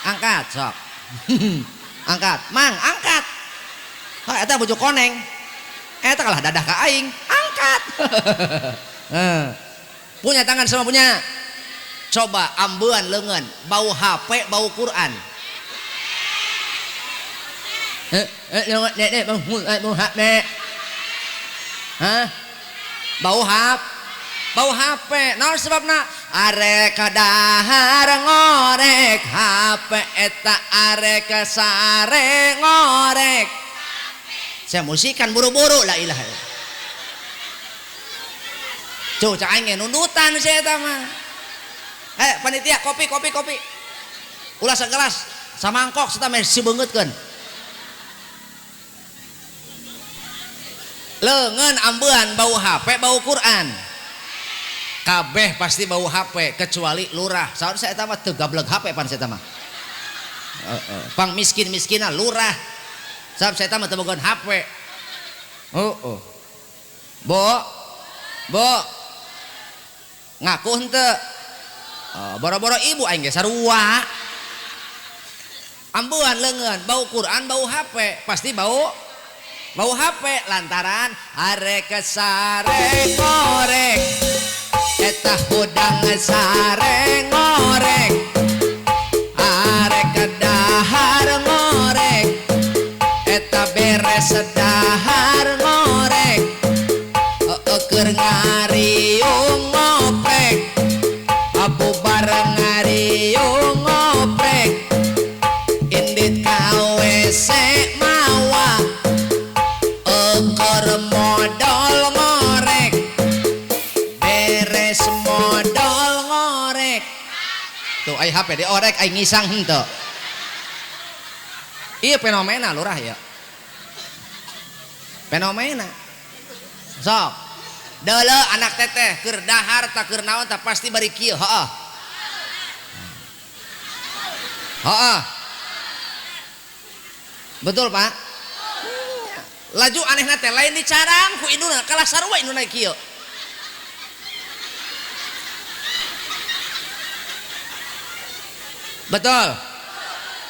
angkat sok angkat mang angkat oh, eta bujuk koneng eta kalah dadah ka aing angkat punya tangan semua punya. Coba ambean leungeun bau HP bau Quran bau HP bau HP naon sebabna arek kadahar ngorek HP eta arek sare ngorek saya musikan buru-buru la ilaha illallah tuh cak aing nundutan saya eta mah panitia kopi ulah segelas samangkok serta mesi beungeutkeun leungeun ambean bau HP bau Quran kabeh pasti bau HP kecuali lurah saur saya eta mah teu gablek HP pan saya eta mah pang miskin-miskina lurah sabab saya eta mah teu bogohan HP bo ngaku henteu boro-boro ibu aing ge sarua ambeun leungeun bau Quran bau HP pasti bau HP lantaran arek sare ngorek eta hudang sare ngorek arek dahar ngorek eta beres dahar ngorek keur ngariung ngoprek abu bareng ngariung ngoprek indit KWC mawa ekor modal ngorek beres modal ngorek tuh ai HP diorek ai ngisang henteu ieu fenomena lurah ya fenomena sok deule anak teteh keur dahar tak keur naon tak pasti bari kieu heeh betul Pak laju anehna teh lain dicarang ku induna kalah sarua induna kieu betul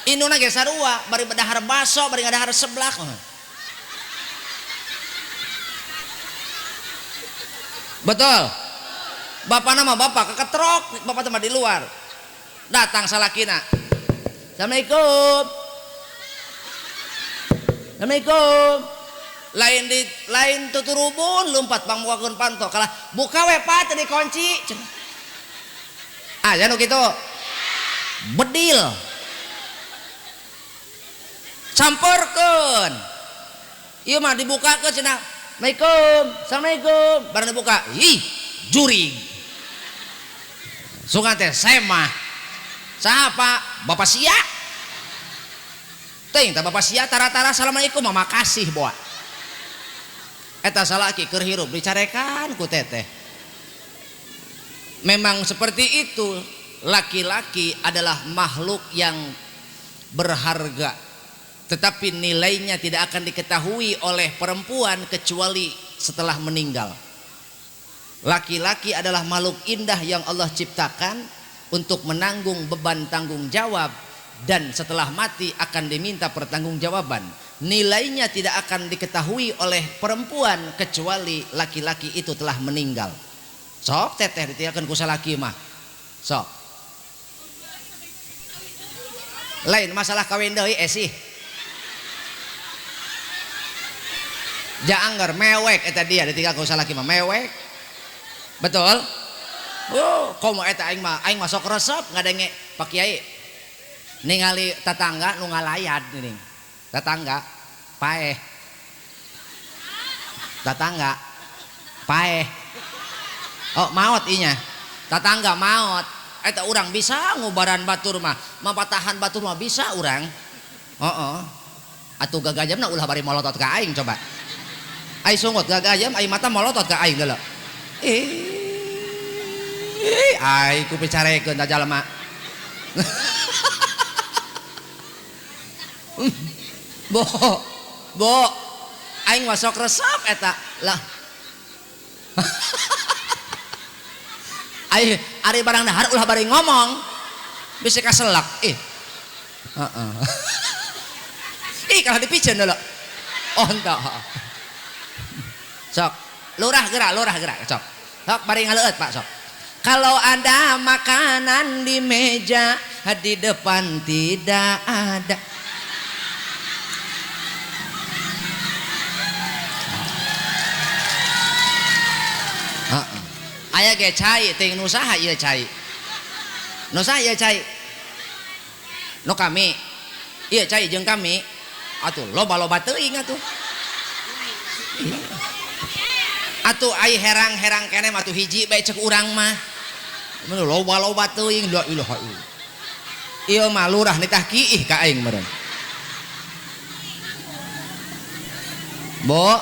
induna ge sarua bari dahar baso bari ngadahar seblak betul bapak nama bapak keketrok bapak teman di luar datang salakina assalamualaikum lain tuturubun lompat pangmukakeun panto kalah buka we Pak teu dikunci aya nu kitu bedil camporkeun ieu mah dibukakeun cenah Assalamualaikum bareng dibuka ih jurig sungan teh semah siapa bapak sia teuing tah bapak sia tara-tara assalamualaikum mah makasih boa eta salaki keur hirup dicarekan ku teteh memang seperti itu laki-laki adalah makhluk yang berharga tetapi nilainya tidak akan diketahui oleh perempuan kecuali setelah meninggal. Laki-laki adalah makhluk indah yang Allah ciptakan untuk menanggung beban tanggung jawab dan setelah mati akan diminta pertanggungjawaban. Nilainya tidak akan diketahui oleh perempuan kecuali laki-laki itu telah meninggal. Sok teteh ditinggalkeun ku salaki mah. Sok. Lain masalah kawin deui sih. Jaanggar mewek eta dia ditinggal ku salaki mah mewek betul komo eta aing mah sok resep ngadenge Pak Kiai ningali tetangga nu ngalayad nih tetangga paeh tetangga paeh oh maot inya tetangga maot eta urang bisa ngubaran batur mah mapatahan batur mah bisa urang atuh gagajamna ulah bari molotot ka aing coba ai sungut gagajam ai mata molotot ka aing geuleuh ai ku picarekeun da jalma bo aing mah sok resep eta lah ai ari barang dahar ulah bari ngomong bisa kaselak kalau dipiceun heula oh entah sok lurah gerak sok bari ngaleueut Pak sok kalau ada makanan di meja di depan tidak ada aya ge cai teuing nu saha ieu cai nu saha ieu cai nu kami ieu cai jeung kami atuh loba-loba teuing atuh ai herang-herang keneh atuh hiji bae cek urang mah mun loba-loba teuing la ilaha illallah ieu mah lurah nitah kiih ka aing meureun bo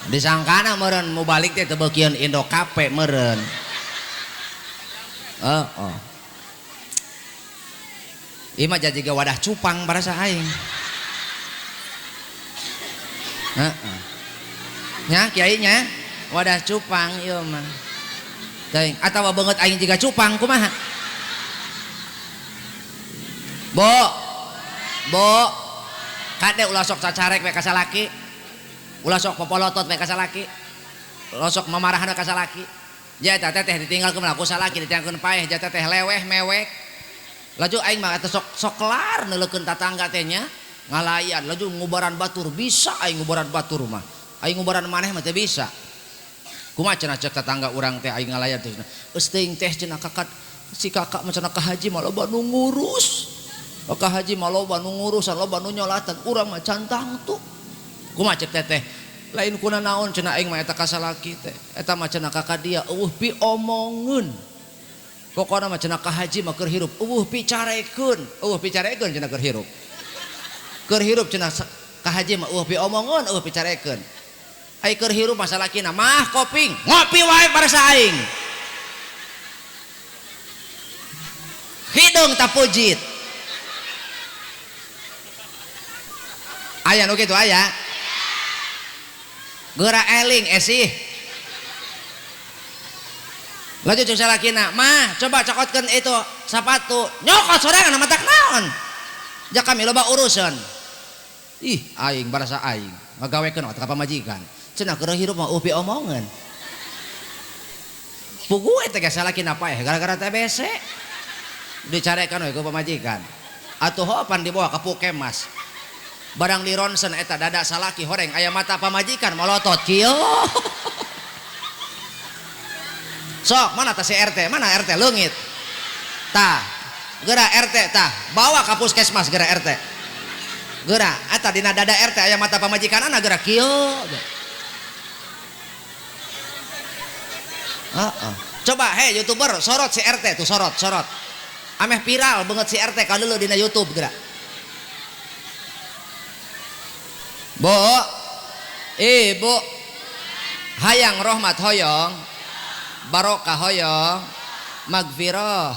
disangkana meureun mau balik teh teu beukeun Indo Cafe meureun ieu mah jajiga wadah cupang barasa aing nya kiai nya wadah cupang ieu mah teuing atawa beungeut aing jiga cupang kumaha bo kade ulah sok cacarek we ka salaki ulah sok popolotot we ka salaki ulah sok mamarahan we ka salaki jata teteh ditinggalkeun ku salaki ditinggalkeun paeh jata teh leweh mewek laju aing mah atuh sok kelar neuleukeun tatangga teh nya ngalayan laju ngubaran batur bisa aing ngubaran batur mah aing ngubaran maneh mah teu bisa kumaha cenah cek tatangga urang teh aing ngalayan teh eus teuing teh cenah kakak si kakak mah cenah ka haji mah loba nu ngurus ka haji mah loba nu ngurusan loba nu nyolatan urang mah cantang tuh kumaha cek teteh lain kuna naon cenah aing mah eta ka salaki teh eta mah cenah ka dia eueuh pi omongeun pokona mah cenah ka haji mah keur hirup eueuh picarekeun cenah keur hirup cenah ka haji mah eueuh pi omongeun eueuh picarekeun ai keur hirup mah salakina mah koping ngopi wae barasa aing hidung tapujit aya nu kitu aya geura eling esih laju cek salakina mah coba cokotkeun itu sapatu nyokot sorangan matak naon jak kami loba urusan ih aing barasa aing ngagawekeun ka pamajikan cenah keur hirup mah upi omongan pugu eta ge salakina paeh gara-gara TBC dicarekan we ku pamajikan atuh hopan dibawa ka Pukemas barang di ronsen eta dada salaki horeng aya mata pamajikan molotot kieu sok mana tah si RT mana RT leungit tah geura RT tah bawa ka puskesmas geura RT geura eta dina dada RT aya mata pamajikanana geura kieu coba he YouTuber sorot si RT tuh sorot ameh viral banget si RT kaleuleut dina YouTube geura bo hayang rahmat hoyong barokah hoyong magfirah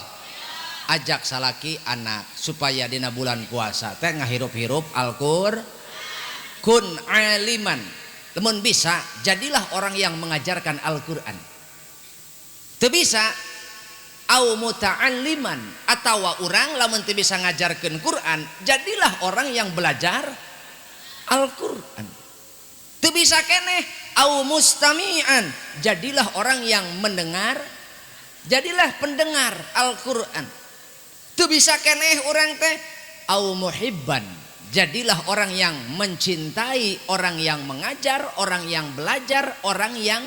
ajak salaki anak supaya dina bulan puasa teh ngahirup-hirup Al-Qur'an kun aliman lamun bisa jadilah orang yang mengajarkan Al-Qur'an teu bisa au muta'alliman atawa urang lamun teu bisa ngajarkeun Quran jadilah orang yang belajar Al-Qur'an teu bisa keneh au mustami'an jadilah orang yang mendengar jadilah pendengar Al-Qur'an teu bisa keneh urang teh au muhibban Jadilah orang yang mencintai, orang yang mengajar, orang yang belajar, orang yang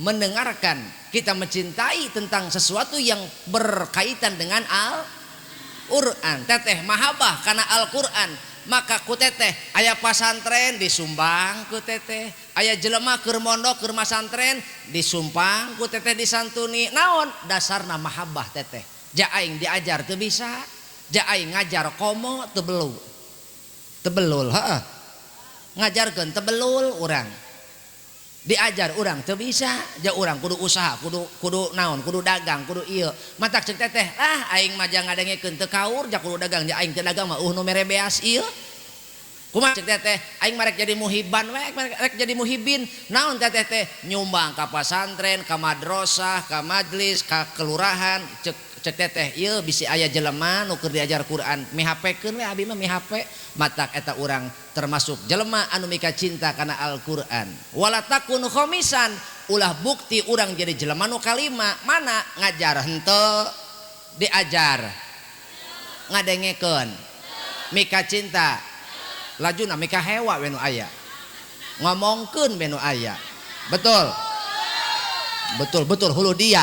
mendengarkan. Kita mencintai tentang sesuatu yang berkaitan dengan Al-Quran. Teteh mahabah karena Al-Quran. Maka ku teteh aya pasantren disumbang ku teteh, aya jelema keur mondok keur masantren disumpang ku teteh disantuni. Naon dasarna mahabah teteh. Ja aing diajar teu bisa, ja aing ngajar komo teu belul. Tebelul, heeh. Ngajarkeun tebelul urang. Diajar urang teu bisa, ja urang kudu usaha, kudu naon, kudu dagang, kudu ieu. Matak ceuk teteh, aing mah jang ngadengekeun teu kaur, ja kudu dagang, ja aing teu dagang mah nu mere beas ieu. Kumaha ceuk teteh, aing marek jadi muhiban we, rek jadi muhibin. Naon teteh teh? Nyumbang ka pasantren, ka madrasah, ka majlis, ka kelurahan, cek teteh ieu bisi aya jelema nu keur diajar Quran mihapekeun we abi mah mihape. Matak eta urang termasuk jelema anu mika cinta kana Al-Quran. Wala takun khomisan, ulah bukti urang jadi jelema nu kalima. Mana ngajar henteu, diajar ngadengekeun, mika cinta lajuna mika hewa we nu aya, ngomongkeun we nu aya. Betul betul hulu dia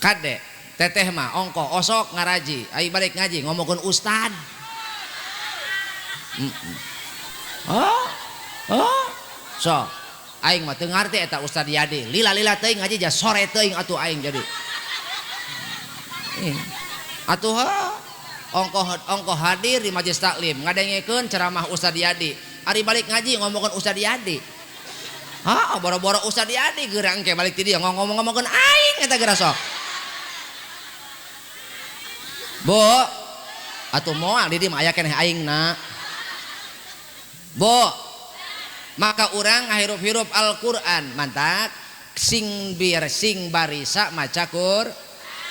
kade teteh mah ongko osok ngaraji ai balik ngaji ngomongkeun ustad. So aing mah teu ngarti eta Ustad Yadi lila-lila teuing ngaji ja sore teuing atuh aing jadi atuh ongko hadir di majelis taklim ngadengekeun ceramah Ustad Yadi ari balik ngaji ngomongkeun Ustad Yadi. Boro-boro Ustad Yadi geurang engke balik ti dieu ngomongkeun aing eta geura sok. Bo, atuh moal di dieu mah aya keneh aingna. Bo, maka urang ngahirup-hirup Al-Quran mantak sing barisa maca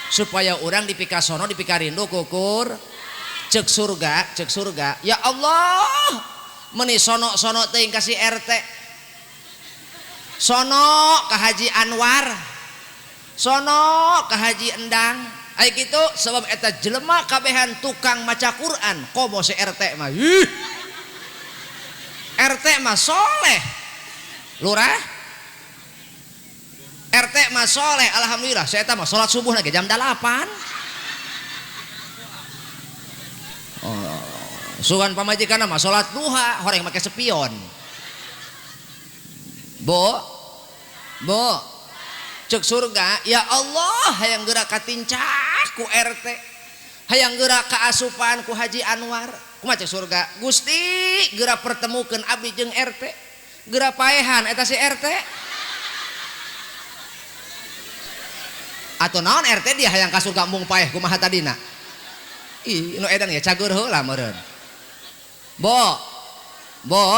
supaya urang dipikasono dipikarindu kukur cek surga ya Allah meni sono teuing kasih RT sono ka Haji Anwar sono ka Haji Endang. Ai kitu sebab eta jelema kabehan tukang maca Quran komo si RT mah RT mah soleh lurah RT mah soleh alhamdulillah saya mah sholat subuh lagi jam 8 sugan pamajikan mah sholat duha horeng make sepion. Bo cek surga ya Allah hayang geura katincak ku RT hayang geura kaasupan ku Haji Anwar. Kumaha cek surga Gusti geura pertemukeun abdi jeung RT geura paehan eta si RT atau naon RT dia hayang ka surga mung paeh kumaha tadina nu edan ya cagur heula meureun. Bo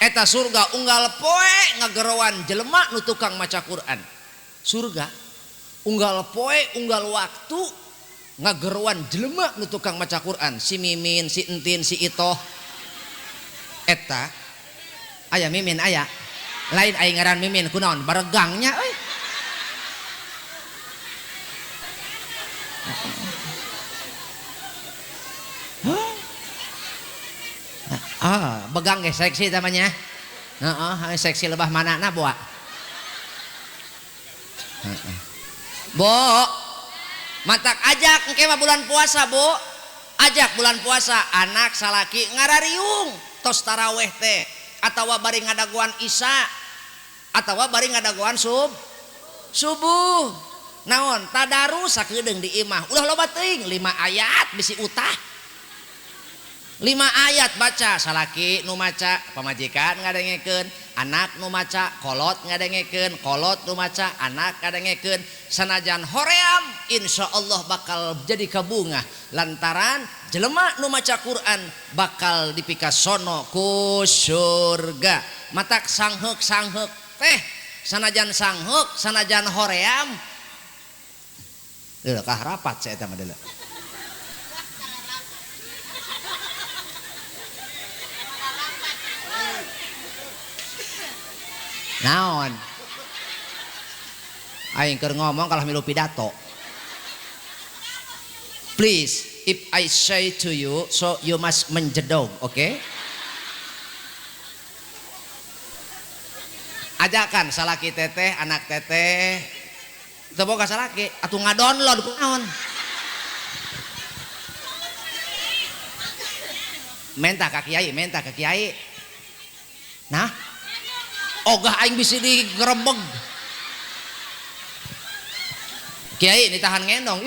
eta surga unggal poe ngagerowan jelema nu tukang maca Quran. Surga unggal poe unggal waktu ngagerowan jelema nu tukang maca Quran. Si Mimin, si Entin, si Itoh eta aya Mimin aya lain aing ngaran Mimin kunaon baregangnya euy. Begang ge seksi namanya. Seksi lebah manana boa. Bo, matak ajak engke mah bulan puasa, Bu. Ajak bulan puasa anak salaki ngarariung tos taraweh teh atawa bari ngadaguan isya atawa bari ngadaguan subuh. Naon? Tadarus sakedeung di imah. Ulah loba teuing 5 ayat bisi utah. 5 ayat baca salaki nu maca pamajikan ngadengekeun anak nu maca kolot ngadengekeun kolot nu maca anak ngadengekeun sanajan hoream insyaallah bakal jadi kabungah lantaran jelema nu maca Quran bakal dipikasono ku surga. Matak sangheuk teh sanajan sangheuk sanajan hoream deuleu kaharapat saya eta mah deuleu. Naon aing keur ngomong kalah milu pidato please if I say to you, so you must menjedog, oke? Ajakan salaki teteh, anak teteh, teu boga salaki, atuh ngadownload kunaon? Mentah ka kiai, mentah ka kiai. Nah, ogah aing bisi digerebeg. Kiai ditahan ngendong.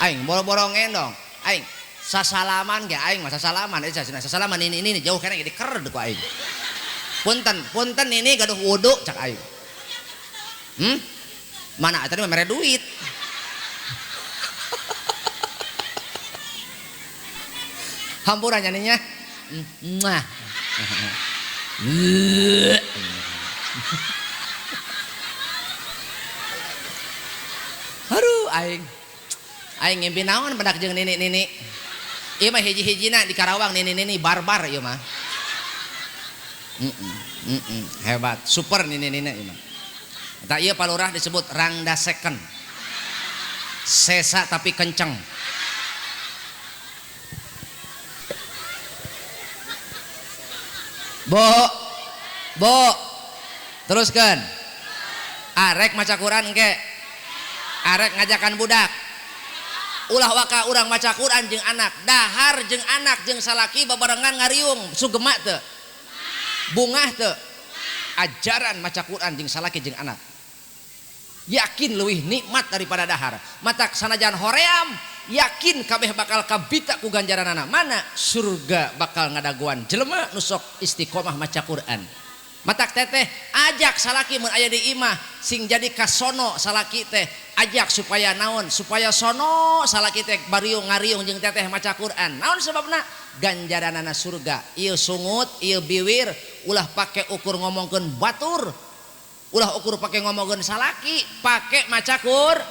Aing boro-boro ngendong. Aing sasalaman ge aing mah sasalaman sasalaman ini jauh kana ge diker ku aing. Punten ini gaduh wudu cak aing. Mana tadi mah mere duit. Hampura nyanyinya. Aduh aing ngimpi naon badak jeung nini. Ieu mah hiji-hijina di Karawang nini barbar ieu mah. Hebat, super nini ieu mah. Eta ieu palurah disebut rangda second. Sesa tapi kenceng. Bo, teruskan. Arek maca Quran ke? Arek ngajakan budak. Ulah waka urang maca Quran jeung anak, dahar jeung anak jeung salaki babarengan ngariung, sugema teu? Bungah teu? Ajaran maca Quran jeung salaki jeung anak. Yakin leuwih nikmat daripada dahar. Matak sanajan hoream, yakin kabeh bakal kabita ku ganjaranana. Mana surga bakal ngadaguan jelema nu sok istiqomah maca Quran. Matak teteh ajak salaki mun aya di imah sing jadi kasono salaki teh ajak supaya naon supaya sono salaki teh bariung ngariung jeung teteh maca Quran. Naon sebabna? Ganjaranana surga. Ieu sungut, ieu biwir ulah pake ukur ngomongkeun batur. Ulah ukur pake ngomongkeun salaki, pake maca Quran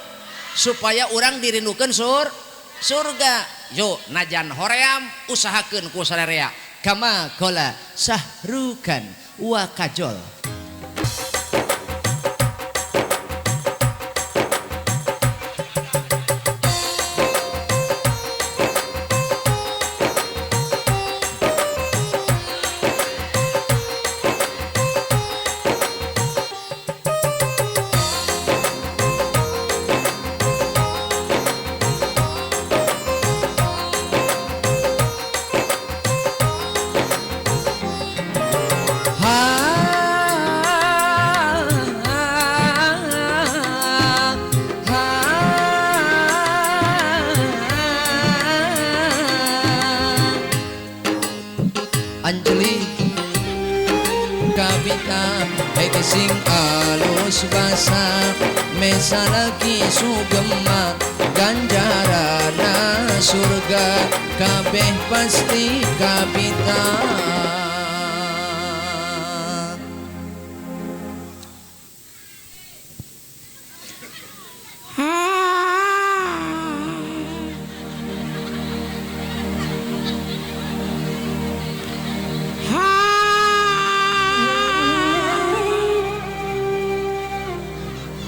supaya orang dirindukeun surga. Yo najan hoream usahakeun ku sadarea. Kama qala Sahrukan wa kajol. Anjali kabita hege sing alus basa mesa lagi sugema ganjarana surga kabeh pasti kabita.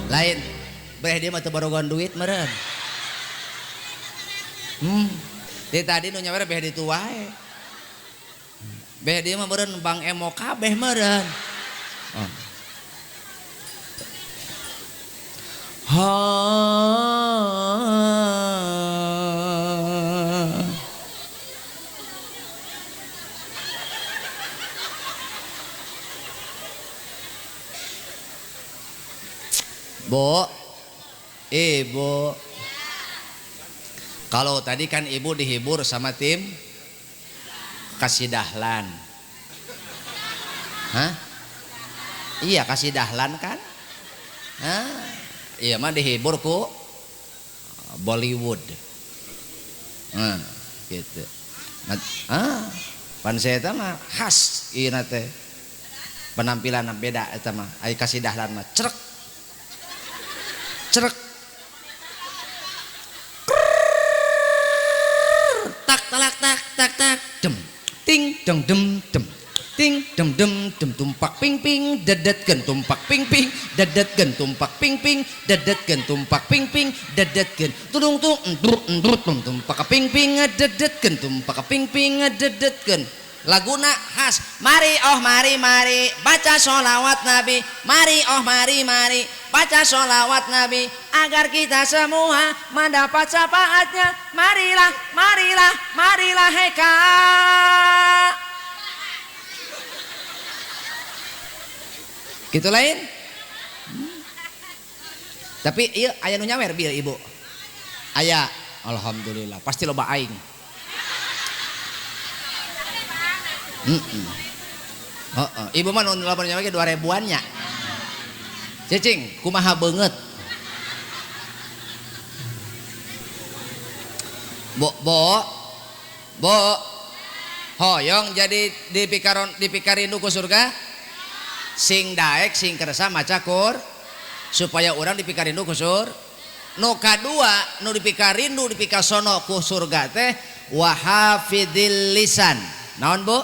Lain beh dia mah teu barogan duit meureun. Di tadi nu nyawer beh ditu wae. Beh dia mah meureun Bang Emo kabeh meureun. Bo, ibu, kalau tadi kan ibu dihibur sama tim kasih dahlan, hah? Iya kasih dahlan kan? Iya mah dihibur ku Bollywood, gitu. Pan saya mah khas ieu teh penampilan beda eta mah. Ai kasih dahlan mah cerek. Tak talak tak dem ting dong dem. ting dem dem dem tumpak ping ping dedetkeun tumpak ping ping dedetkeun tumpak ping ping dedetkeun tumpak ping ping dedetkeun tudung tung endur endur tumpak ping ping dedetkeun tumpak ping ping dedetkeun laguna khas mari oh mari mari baca sholawat nabi mari oh mari mari baca sholawat nabi agar kita semua mendapat syafaatnya marilah marilah marilah heka. Gitu lain tapi iya aya nu nyawer bieu ibu aya alhamdulillah pasti loba aing ibu mah nu lamun nyawer ge 2000-an nya cicing kumaha beungeut bo hoyong jadi dipikarindu ku surga sing daek sing keresa maca Qur supaya orang dipikarindu ku sur nu kadua nu dipikarindu dipikasono ku surga teh wahafidil lisan naon bu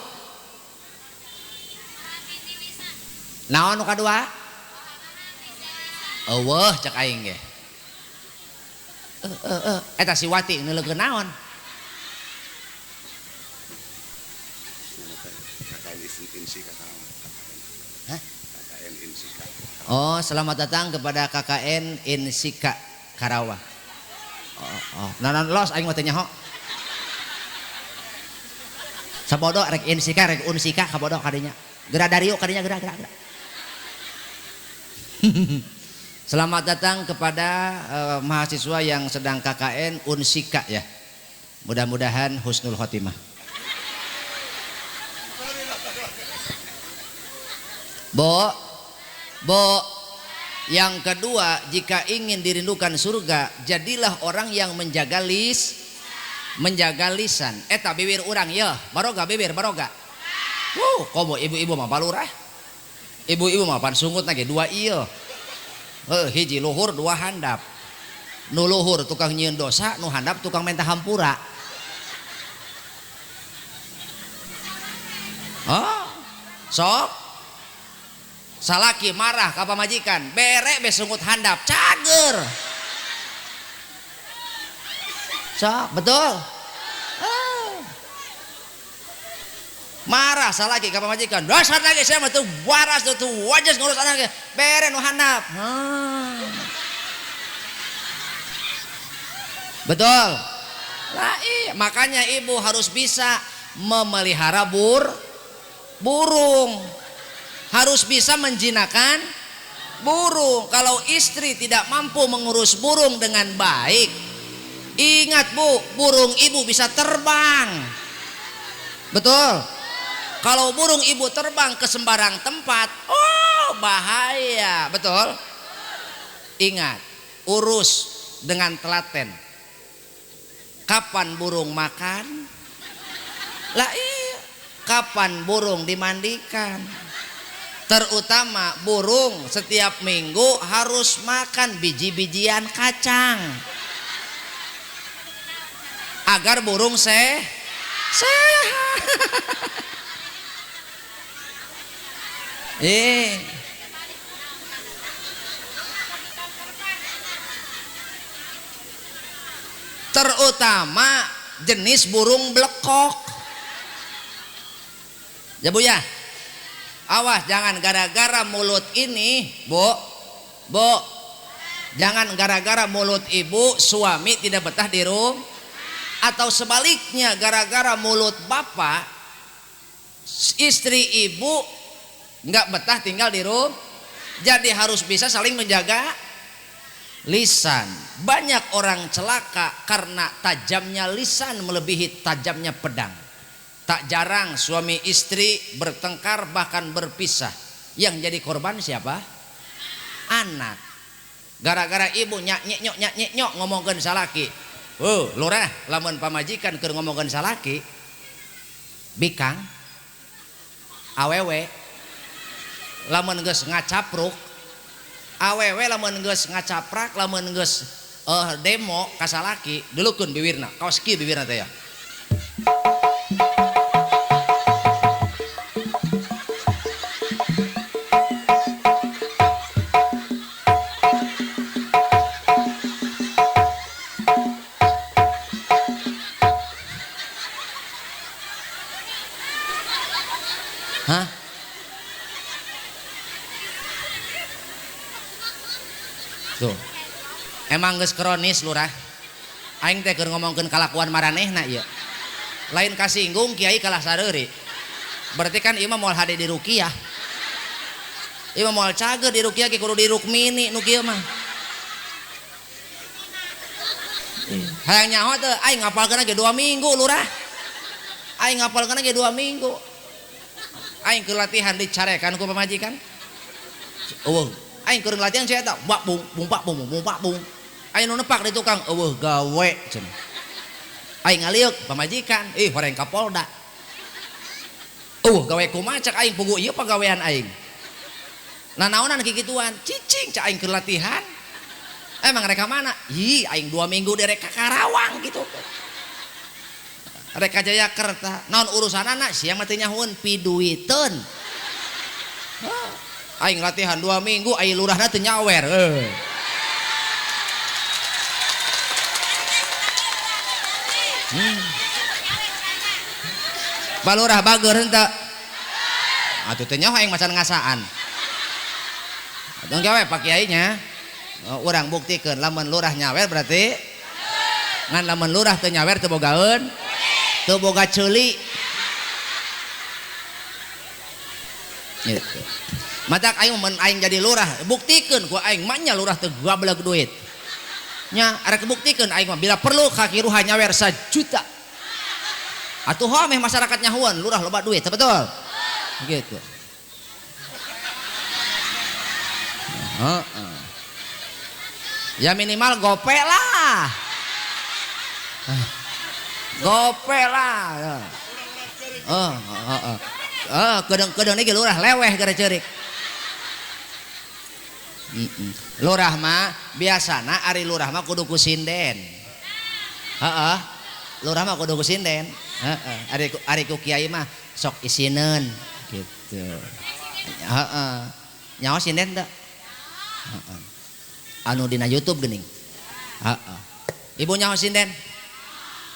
naon nu kadua eueuh cek aing ge eta si Wati neulekeun naon oh selamat datang kepada KKN Insika Karawang nanan los aing mah teh nyaho sabodo rek Insika rek Unsika kabodo kadinya gera dario kadinya gera selamat datang kepada mahasiswa yang sedang KKN Unsika ya mudah-mudahan husnul khotimah Bo, yang kedua jika ingin dirindukan surga jadilah orang yang menjaga lisan eta bibir urang ya baroga bibir baroga komo ibu-ibu mah balurah ibu-ibu mah pan sungut lagi dua iya hiji luhur dua handap nu luhur tukang nyieun dosa nu handap tukang minta hampura sok salaki marah ka pamajikan bere besungut handap cager sok betul marah salaki ka pamajikan dasar lagi saya mah tuh waras tuh wajas ngurus anaknya bere nu handap betul lah iya makanya ibu harus bisa memelihara burung harus bisa menjinakkan burung. Kalau istri tidak mampu mengurus burung dengan baik, ingat bu, burung ibu bisa terbang. Betul. Kalau burung ibu terbang ke sembarang tempat, oh bahaya. Betul. Ingat, urus dengan telaten. Kapan burung makan? Lah iya. Kapan burung dimandikan? Terutama burung setiap minggu harus makan biji-bijian kacang agar burung sehat. Terutama jenis burung blekok ya bu ya. Awas jangan gara-gara mulut ini bu jangan gara-gara mulut ibu suami tidak betah di rumah atau sebaliknya gara-gara mulut bapak istri ibu nggak betah tinggal di rumah. Jadi harus bisa saling menjaga lisan. Banyak orang celaka karena tajamnya lisan melebihi tajamnya pedang. Tak jarang suami istri bertengkar bahkan berpisah. Yang jadi korban siapa? Anak. Gara-gara ibu nyak nyok ngomongkeun salaki. Lurah lamun pamajikan keur ngomongkeun salaki. Bikang. Awewe. Lamun geus ngacapruk. Awewe lamun geus ngacaprak, lamun geus demo ka salaki, dulukeun bibirna. Kaos kieu bibirna teh ya. Hah? Tuh. Emang geus kronis lurah. Aing teh keur ngomongkeun kalakuan maranehna ieu. Lain kasinggung kiai kalah sareuri. Berarti kan ieu mah moal hade di ruqyah. Ieu mah moal cager di ruqyah ge kudu di rukmini nu kieu mah. Hayang nyaho teh aing ngapalkeun ge 2 minggu lurah. Aing ngapalkeun ge 2 minggu. Aing keur latihan dicarekan ku pamajikan. Eueuh, aing keur latihan saya tak bak bung pak bung pak bung. Aing nu nepak di tukang eueuh gawe cenah. Aing ngaliuk pamajikan, horeng Kapolda. Gawe kumaha cak aing pugu ieu pagawean aing. Nah naonan kikituan, cicing cak aing keur latihan. Emang reka mana? Aing 2 minggu derek ka Karawang gitu. Reka Jayakarta. Naon urusanana siang mah teu nyahoeun piduiteun. Aing latihan 2 minggu aing lurahna teu nyawer. Balurah bager henteu. Atuh teh nyaho aing macan ngasaan. Atuh gawe Pak Kiainya. Urang buktikeun lamun lurah nyawer berarti ngan lamun lurah teu nyawer teu bogaeun, teu boga ceuli. Gitu. Matak aing mun aing jadi lurah, buktikeun ku aing mah nya lurah teu gabeleg duit. Nya arek buktikeun aing mah bila perlu kaki ruha nyawer 1 juta. Atuh meh masyarakat nyahuan lurah loba duit, betul? Gitu. Ya minimal gope lah. Gope lah. Kedeng ini lurah leweh gara cerik. Lurah mah biasana ari lurah mah kudu ku sinden. Lurah mah kudu ku sinden. Ari ku kiai mah sok isineun gitu. Nyawa sinden teu? Anu dina YouTube geuning. Ibu nyaho sinden?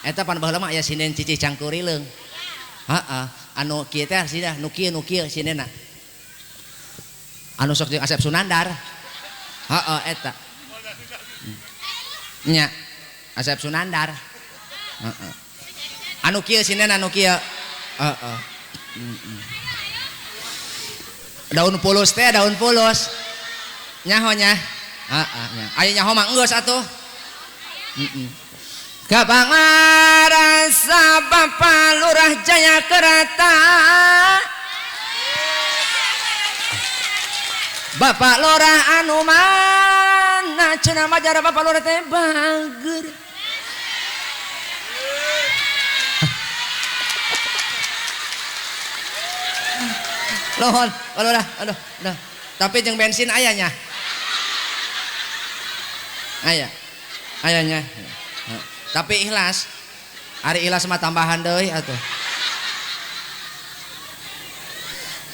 Eta pan baheula mah aya sinden cicih cangkurileung. Anu kieu teh sidah nu kieu sindena. Anu sok jeung Asep Sunandar. Eta. Nya Asep Sunandar. Anu kieu sindena anu kieu. Daun pulus teh daun pulus. Nyaho nya. Ayo nyaho mah enggeus atuh. Kapangarasa Bapak Lurah Jayakarta. Bapak Lurah anu mana cenah majar Bapak Lurah teh bager. Lohon, Lurah, aduh. Tapi jeung bensin ayahnya. Ayahnya. Tapi ikhlas. Ari ikhlas mah tambahan deui atuh.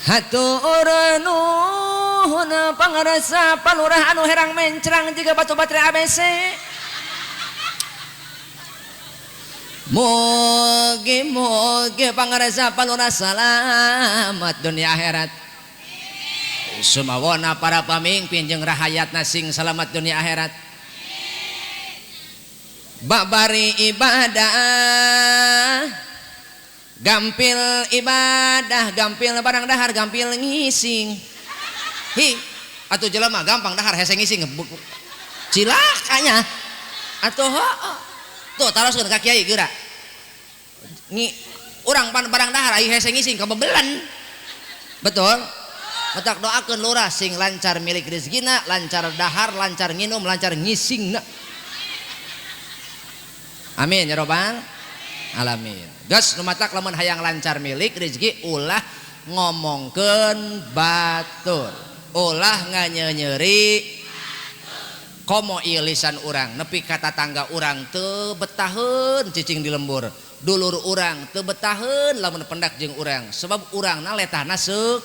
Hatur nuhun pangarasa palurah anu herang mencrang jiga batu baterai ABC. Mugi pangarasa palurah salamat dunia akhirat. Sumawana para pamimpin jeung rahayatna sing selamat dunia akhirat. Babari ibadah gampil ibadah gampil barang dahar gampil ngising atuh jelema gampang dahar hese ngising cilakanya atuh tuh taroskeun ka kiai geura urang pan barang dahar aya hese ngising kabebelan betul matak doakeun lurah sing lancar milik rezekina lancar dahar lancar nginum lancar ngisingna. Amin ya robbal alamin. Gas numatak lamun hayang lancar milik rezeki ulah ngomongkeun batur, ulah nganyenyeri komo ieu lisan urang nepi ka tatangga urang teu betaheun cicing di lembur, dulur urang teu betaheun lamun pendak jeung urang sebab urangna letahna seuk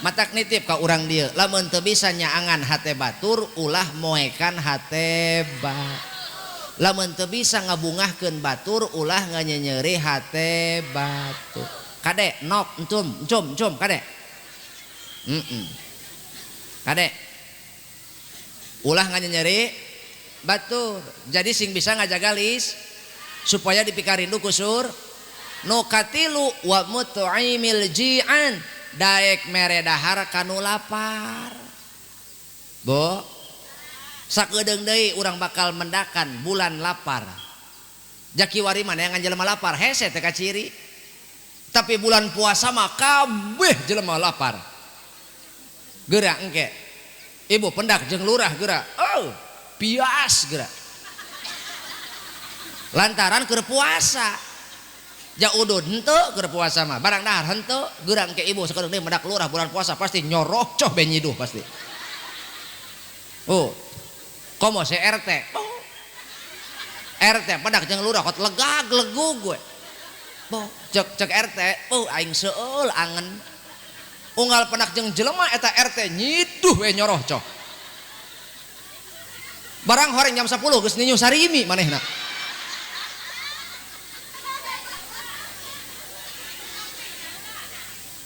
matak nitip ka urang dieu lamun teu bisa nyaangan hate batur ulah moekan hate batur. Lamun teu bisa ngabungahkeun batur ulah nganyenyeri hate batur. Kade nok encum kade. Kade. Ulah nyeri batur. Jadi sing bisa ngajaga lis supaya dipikarindu kusur. Nu katilu wa mut'imil ji'an daek mere dahar kanu lapar. Bo sakedeung deui urang bakal mendakan bulan lapar. Jaki wari mana yang jelema lapar hese teh ka ciri. Tapi bulan puasa mah kabeh jelema lapar. Geura engke. Ibu pendak jeung lurah geura. Oh, bias geura. Lantaran keur puasa. Ja udud henteu keur puasa mah. Barang dahar henteu, geura engke ibu sakedeung deui mendak lurah bulan puasa pasti nyoroh coh be nyiduh pasti. Oh. Komo si RT. Oh. RT pendak jeung lurah kot legag legug gue. Bo, cek RT, aing seueul angen. Unggal pendak jeung jelema eta RT nyiduh we nyoroh coh. Barang horeng jam 10 geus ninyu sarimi manehna.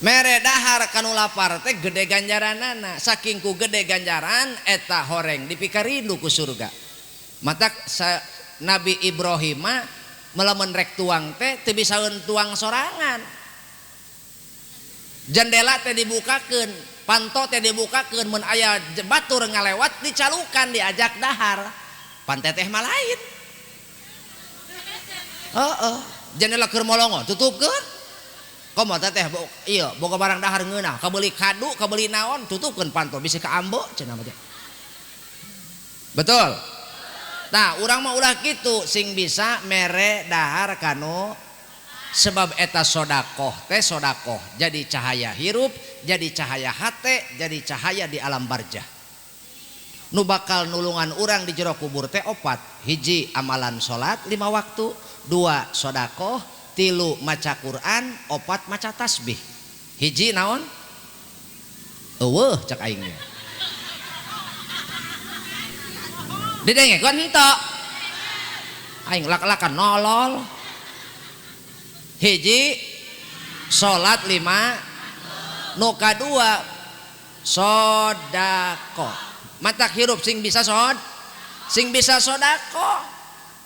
Mere dahar kanu lapar teh gede ganjaranana. Saking ku gede ganjaran eta horeng dipikarindu ku surga. Matak Nabi Ibrahim mah melamun rek tuang teh teu bisaeun tuang sorangan. Jendela teh dibukakeun, panto teh dibukakeun, mun aya batur ngalewat dicalukan diajak dahar. Pante teh mah lain. Heeh. Jendela keur molongo tutupkeun. Komo teh iya boga barang dahar ngeunah, kabeli kadu, kabeli naon, tutupkeun panto bisi ka ambo cenah mah. Betul. Nah, urang mah ulah kitu sing bisa mere dahar kanu sebab eta sodakoh teh sodakoh jadi cahaya hirup, jadi cahaya hate, jadi cahaya di alam barzah. Nu bakal nulungan urang di jero kubur teh opat. Hiji amalan salat 5 waktu, 2 sodakoh, 3 maca Quran, 4 maca tasbih. Hiji naon? Eueuh cak aing. Didengekeun henteu. Aing lak-lakan nolol. Hiji salat 5, nu kadua sedekah. Matak hirup sing bisa sedekah.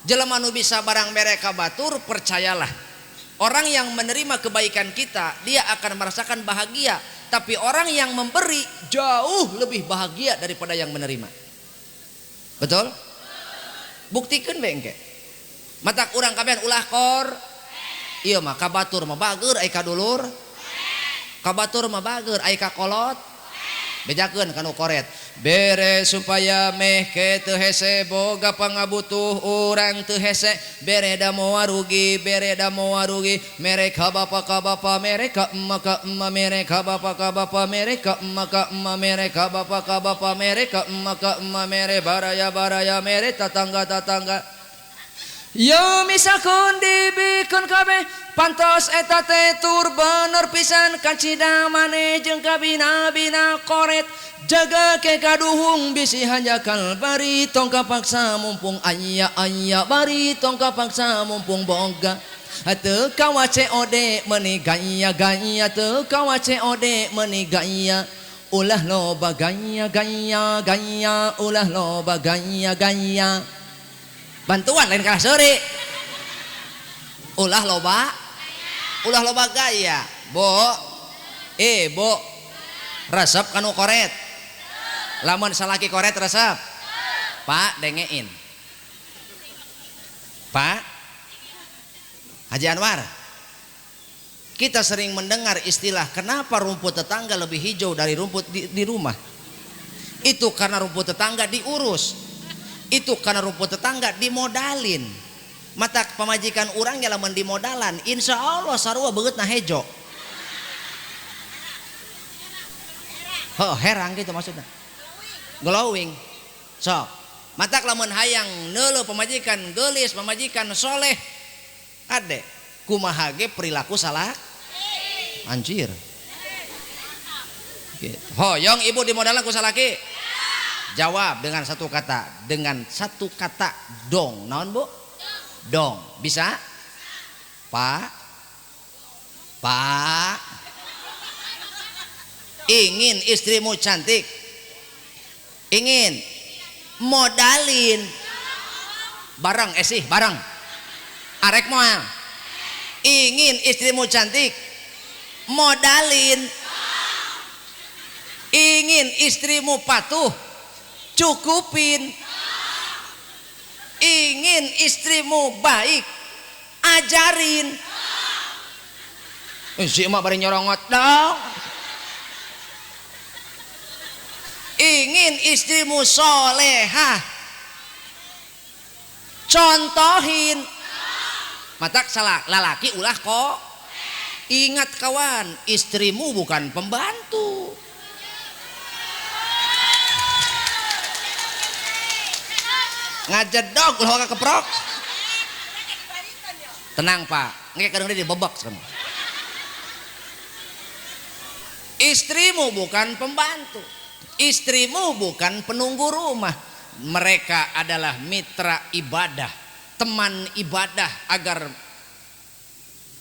Jelema nu bisa barang mere ka batur percayalah. Orang yang menerima kebaikan kita dia akan merasakan bahagia, tapi orang yang memberi jauh lebih bahagia daripada yang menerima. Betul? Buktikeun we engke. Matak urang kabeh ulah kor. Ieu mah ka batur mah bageur ai ka dulur. Ka batur mah bageur ai ka kolot. Bejakeun kanu koret. Bere supaya meh ke teu hese boga pangabutuh urang teu hese bereda moal rugi mereka bapa ka bapa mereka emma ka emma mereka bapa ka bapa mereka emma ka emma mereka bapa ka bapa mereka emma ka emma mere baraya mere tatangga yo misalkan dibikeun kabeh pantos eta teh tur bener pisan kacida maneh jeung kabina-bina koret jaga ke kaduhung bisi hanjakal bari tong kapaksa mumpung aya bari tong kapaksa mumpung boga teu kawa COD meuni gaya teu kawa COD meuni gaya ulah loba gaya ulah loba gaya bantuan lain kalah seuri ulah loba gaya bo resep kanu koret lamun salaki koret resep Pak dengein Pak Haji Anwar, kita sering mendengar istilah kenapa rumput tetangga lebih hijau dari rumput di rumah. Itu karena rumput tetangga diurus, itu karena rumput tetangga dimodalin. Mata pemajikan urangnya lamun dimodalan insya Allah sarua beutna hejo. Herang gitu maksudnya glowing. So matak lamun hayang neuleuh pemajikan geulis, pemajikan soleh ade kumaha ge perilaku salah anjir gitu. Hoyong ibu dimodalan ku salaki jawab dengan satu kata dong. Naon bu? Dong. Bisa? Pak ingin istrimu cantik, ingin modalin barang barang arek moal, ingin istrimu cantik modalin, ingin istrimu patuh cukupin, ingin istrimu baik ajarin. Si emak bari nyorongot dong. Ingin istrimu solehah contohin. Matak salah lalaki ulah kok. Ingat kawan, istrimu bukan pembantu. Ngajedog ulah keprok. Tenang Pak, nggak kadang dia dibebak sekarang. Istrimu bukan pembantu, istrimu bukan penunggu rumah. Mereka adalah mitra ibadah, teman ibadah agar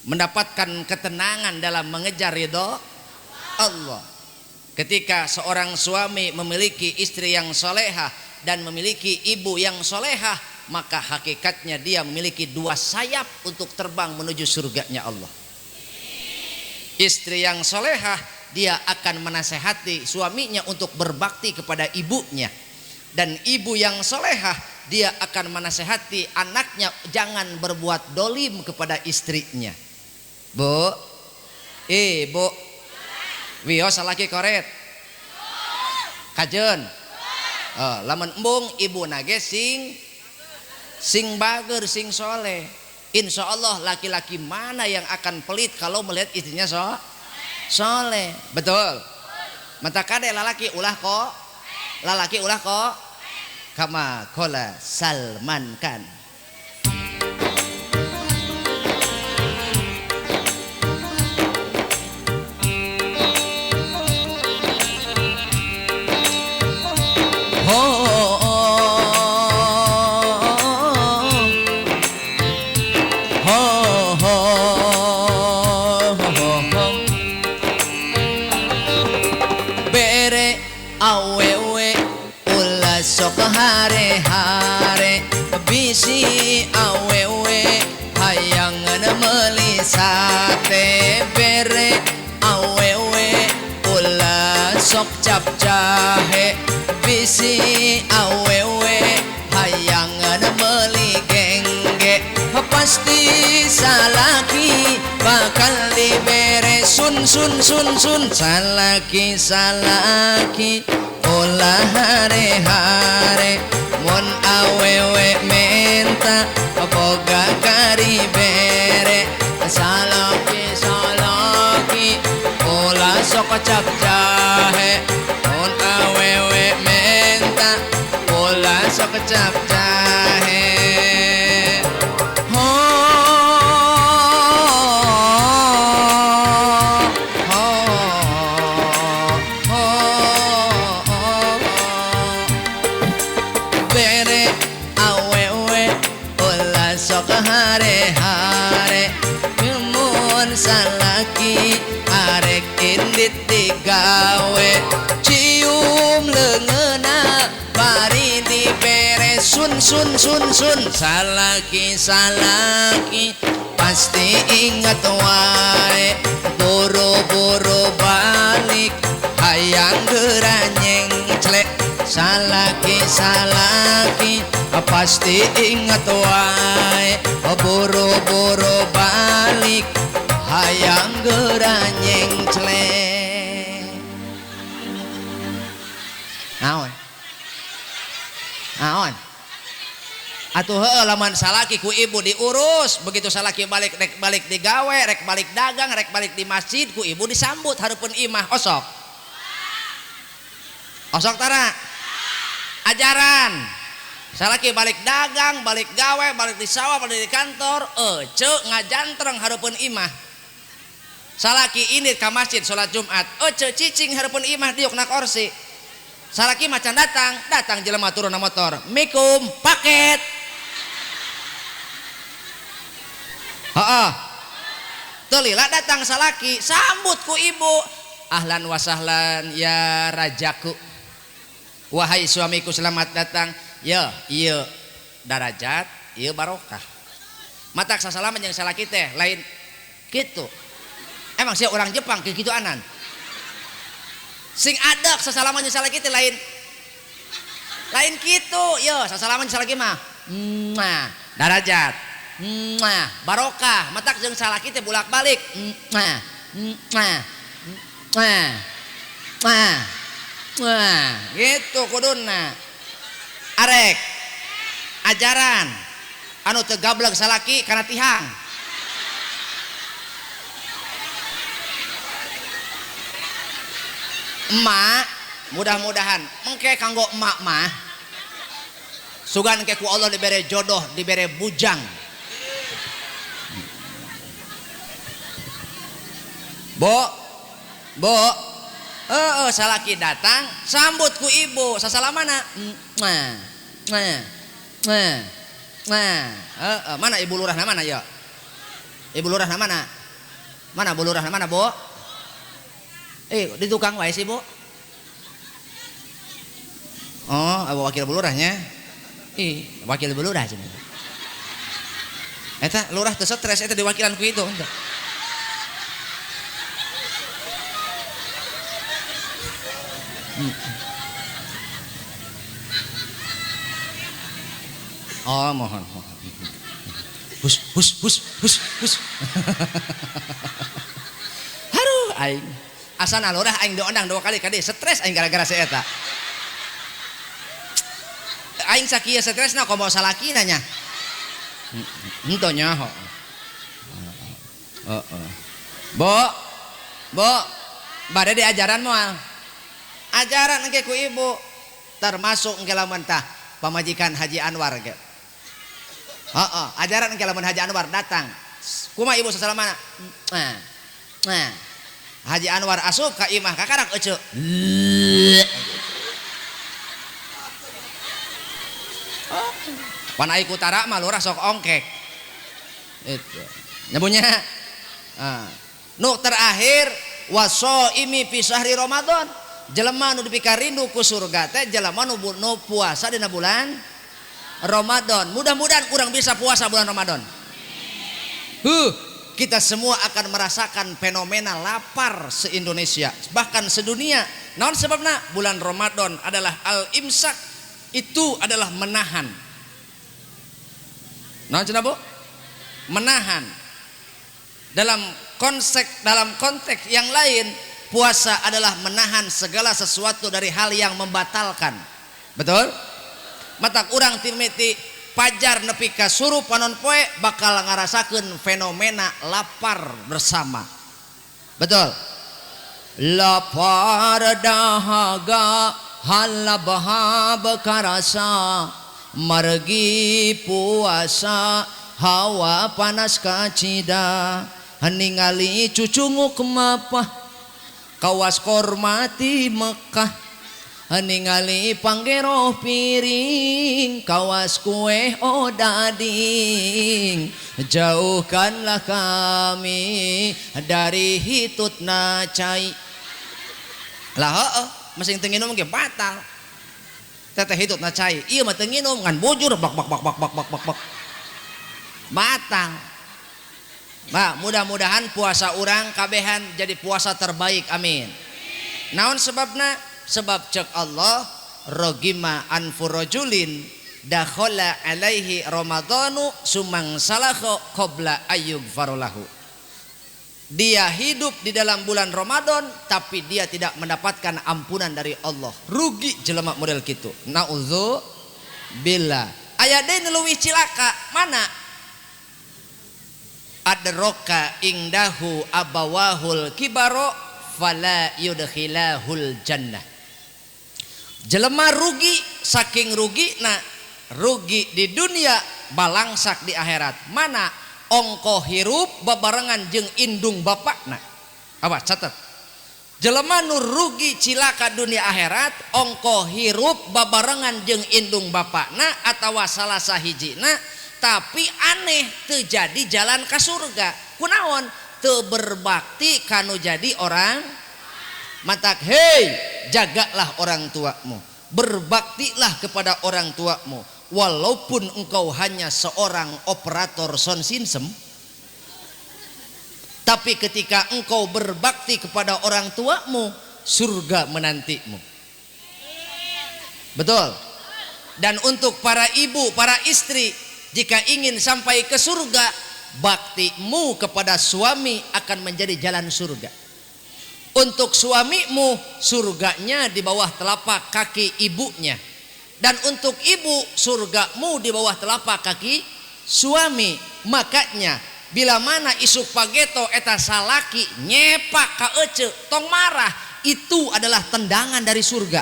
mendapatkan ketenangan dalam mengejar ridho Allah. Ketika seorang suami memiliki istri yang solehah dan memiliki ibu yang solehah, maka hakikatnya dia memiliki dua sayap untuk terbang menuju surganya Allah. Istri yang solehah, dia akan menasehati suaminya untuk berbakti kepada ibunya. Dan ibu yang solehah, dia akan menasehati anaknya jangan berbuat dolim kepada istrinya. Bu, bu, wio salaki koret kajen. Lamun embung ibu nage sing bager sing soleh. Insya Allah laki-laki mana yang akan pelit kalau melihat istrinya soleh. Betul. Mata kade lalaki ulah kok. Lalaki ulah kok. Kama kola Salman kan. Hare-hare bisi awewe hayangan melisate bere awewe ulah sok cap jahe bisi awewe hayangan meli gengge pasti salaki bakal dibere sun salaki olah hare-hare mon awewe menta boga kari bere salaki olah sok cap jahe mon awewe menta olah sok cap jahe. Hare-hare ilmun salaki arek indit digawe cium leungena bari dibere sun salaki pasti ingat wae boro-boro balik hayang geranyeng celek salaki pasti ingat wae boro-boro balik hayang geranyeng celeng. Naon atuh heuh lamun salaki ku ibu diurus, begitu salaki balik digawe, rek balik dagang, rek balik di masjid ku ibu disambut hareupeun imah osok tara ajaran. Salaki balik dagang, balik gawe, balik di sawah, balik di kantor, cek ngajantreng hareupeun imah. Salaki ini ka masjid salat Jumat, cek cicing hareupeun imah diuk na kursi. Salaki macan datang jelema turun na motor, mikum paket. Teu lila datang salaki, sambut ku ibu. ahlan wa sahlan ya rajaku, wahai suamiku selamat datang. Ya iya darajat, iya barokah. Matak sasalaman yang salah kita lain gitu. Emang sih orang Jepang kayak gitu anan. Sing ada sasalaman yang salah kita lain gitu. Yo sasalaman yang salah mah darajat, barokah. Matak jeung salah kita bolak-balik. Gitu kuduna. Arek ajaran anu teu gablek salaki kana tihang. Emak mudah-mudahan engke kanggo emak mah sugan engke ku Allah dibere jodoh, dibere bujang. Bo salaki datang sambut ku ibu sasalamana. Mana ibu lurahna mana ya? Ibu lurahna mana? Mana bu lurahna mana, Bo? Di tukang wae sih, Bu. Oh, wakil bu lurahnya. Wakil bu lurah cenah. Eta lurah teu stres eta diwakilan ku itu. Oh, mohon. Hus. Haruh aing. Asana lurah aing diondang 2 kali kade stres aing gara-gara si eta. Aing sakieu stresna komo salaki nanya. Henteu nya. Bo. Bade diajaran moal. Ajaran engke ku ibu termasuk engke lamun tah pamajikan Haji Anwar ge. Ajaran engke lamun Haji Anwar datang. Kumaha ibu sasalamana? Haji Anwar asup ka imah kakarak ece. Pan ai kutara mah lurah sok ongkek. Itu. Nyabunya. Nu terakhir wasoimi fi syahri Ramadan. Jelema nu dipikarindu ku surga teh jelema nu puasa dina bulan Ramadan. Mudah-mudahan kurang bisa puasa bulan Ramadan. Kita semua akan merasakan fenomena lapar se-Indonesia, bahkan sedunia. Naon sebabna? Bulan Ramadan adalah al-imsak, itu adalah menahan. Naon cenah, Bu? Menahan. Dalam konteks yang lain, puasa adalah menahan segala sesuatu dari hal yang membatalkan. Betul? Matak urang timiti pajar nepi ka suruh panon poe bakal ngarasakeun fenomena lapar bersama. Betul? Lapar dahaga halabha bekarasa, margi puasa hawa panas kacida, ningali cucunguk mapah kawas kormati Mekah, ningali panggero piring kawas kue odading, jauhkanlah kami dari hitutna cai. Lah masing teu nginum ge batal. Teteh hitutna cai ieu mah teu nginum ngan bujur bak batal. Bah, mudah-mudahan puasa urang kabehan jadi puasa terbaik, amin. Naon sebabna? Sebab cek Allah rogima anfurojulin dakhala alaihi ramadhanu sumang salakho qabla ayyub farolahu. Dia hidup di dalam bulan Ramadan tapi dia tidak mendapatkan ampunan dari Allah. Rugi jelema model kitu. Nauzubillah. Aya deui leuwih cilaka mana? Adroka ingdahu abawahul kibaro fala yudkhilahul jannah. Jelema rugi saking rugi rugi di dunia balangsak di akhirat. Mana ongko hirup babarengan jeung indung bapakna. Apa catat? Jelema nu rugi cilaka dunia akhirat ongko hirup babarengan jeung indung bapakna atawa salah sahijina, tapi aneh teu jadi jalan ka surga. Kunaon? Teu berbakti kanu jadi orang Matak, hei, jagalah orang tuamu, berbaktilah kepada orang tuamu, walaupun engkau hanya seorang operator sound system. Tapi ketika engkau berbakti kepada orang tuamu, surga menantimu. Betul. Dan untuk para ibu, para istri, jika ingin sampai ke surga, baktimu kepada suami akan menjadi jalan surga. Untuk suamimu, surganya di bawah telapak kaki ibunya. Dan untuk ibu, surgamu di bawah telapak kaki suami. Makanya bila mana isuk pageto eta salaki nyepak ka ece tong marah, itu adalah tendangan dari surga.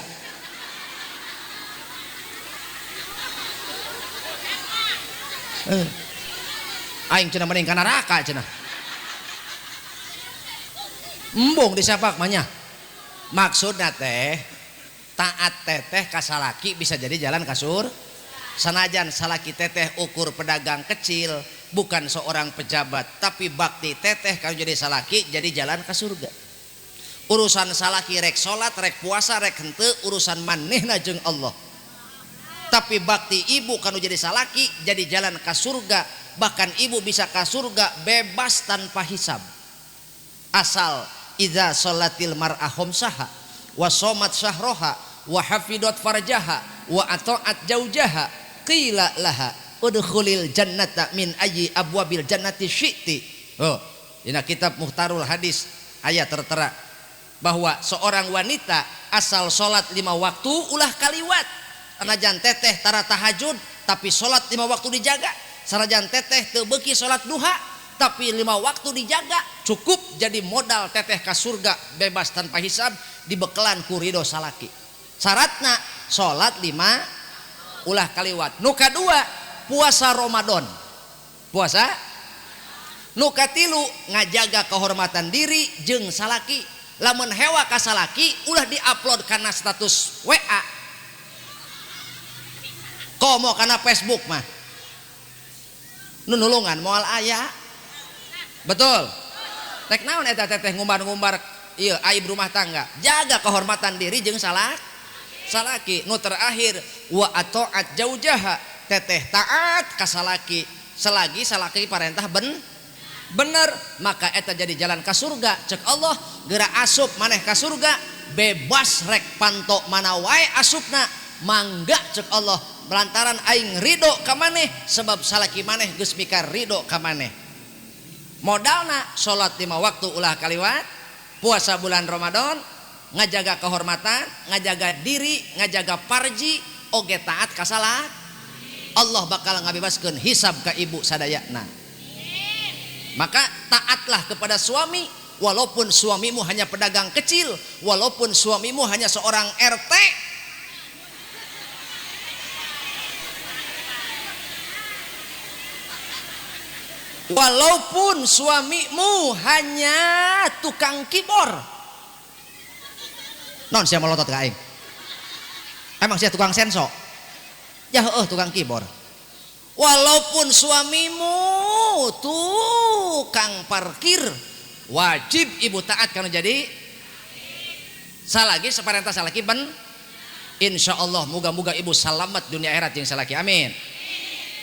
Aing cenah mending ka neraka cenah. Embung disapak mahnya. Maksudna teh taat teteh ka salaki bisa jadi jalan kasur. Sanajan salaki teteh ukur pedagang kecil, bukan seorang pejabat, tapi bakti teteh kalau jadi salaki jadi jalan ke surga. Urusan salaki rek salat, rek puasa, rek henteu urusan manehna jeung Allah. Tapi bakti ibu kalau jadi salaki jadi jalan ke surga, bahkan ibu bisa ke surga bebas tanpa hisab. Asal idza sholatil mar'ah khamsaha wa shamat syahraha wa hafidat farjaha wa ata'at zaujaha qila laha udkhulil jannata min ayyi abwabil jannati syi'ti. Oh, ini kitab Muhtarul Hadis ayat tertera bahwa seorang wanita asal sholat 5 waktu ulah kaliwat. Sanajan teteh tara tahajud tapi sholat 5 waktu dijaga. Sanajan teteh teu beuki sholat duha tapi 5 waktu dijaga, cukup jadi modal teteh ka surga bebas tanpa hisab, dibekalan ku ridho salaki. Syaratna sholat 5 ulah kaliwat. Nu kadua puasa Ramadan. Puasa nu katilu ngajaga kehormatan diri jeung salaki. Lamun hewa ka salaki ulah diupload kana status WA. Komo kana Facebook mah. Nu nulungan moal aya. Betul. Tek naon eta teteh ngumbar-ngumbar ieu aib rumah tangga. Jaga kehormatan diri jeung salaki. Nu terakhir wa ataat zaujaha, teteh taat ka salaki. Selagi salaki parentah bener, maka eta jadi jalan ka surga. Cek Allah geura asup maneh ka surga bebas rek panto mana wae asupna mangga cek Allah lantaran aing ridho ka maneh sebab salaki maneh geus mika ridho ka maneh. Modalna sholat 5 waktu ulah kaliwat, puasa bulan Ramadan, ngajaga kehormatan, ngajaga diri, ngajaga parji, oge taat ka salak. Allah bakal ngabebaskeun hisab ka ibu sadayana. Maka taatlah kepada suami, walaupun suamimu hanya pedagang kecil, walaupun suamimu hanya seorang RT. Walaupun suamimu hanya tukang kibor. Non sia melotot ka aing. Emang sia tukang senso? Ya heueuh tukang kibor. Walaupun suamimu tukang parkir, wajib ibu taat kana jadi salagi saparentah salaki ben. Insyaallah muga-muga ibu salamet dunia akhirat jeung salaki. Amin.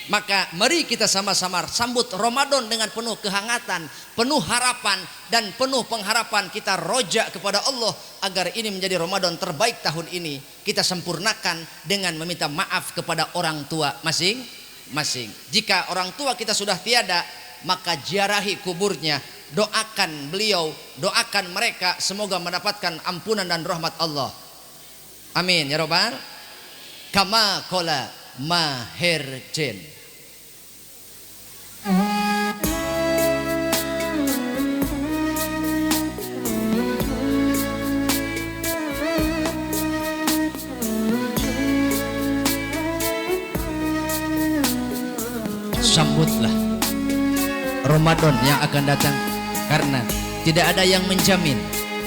Maka mari kita sama-sama sambut Ramadan dengan penuh kehangatan, penuh harapan dan penuh pengharapan. Kita roja kepada Allah agar ini menjadi Ramadan terbaik tahun ini. Kita sempurnakan dengan meminta maaf kepada orang tua masing-masing. Jika orang tua kita sudah tiada, maka ziarahi kuburnya, doakan beliau, doakan mereka semoga mendapatkan ampunan dan rahmat Allah. Amin ya robbal. Kama qala Maherjen. Sambutlah Ramadan yang akan datang, karena tidak ada yang menjamin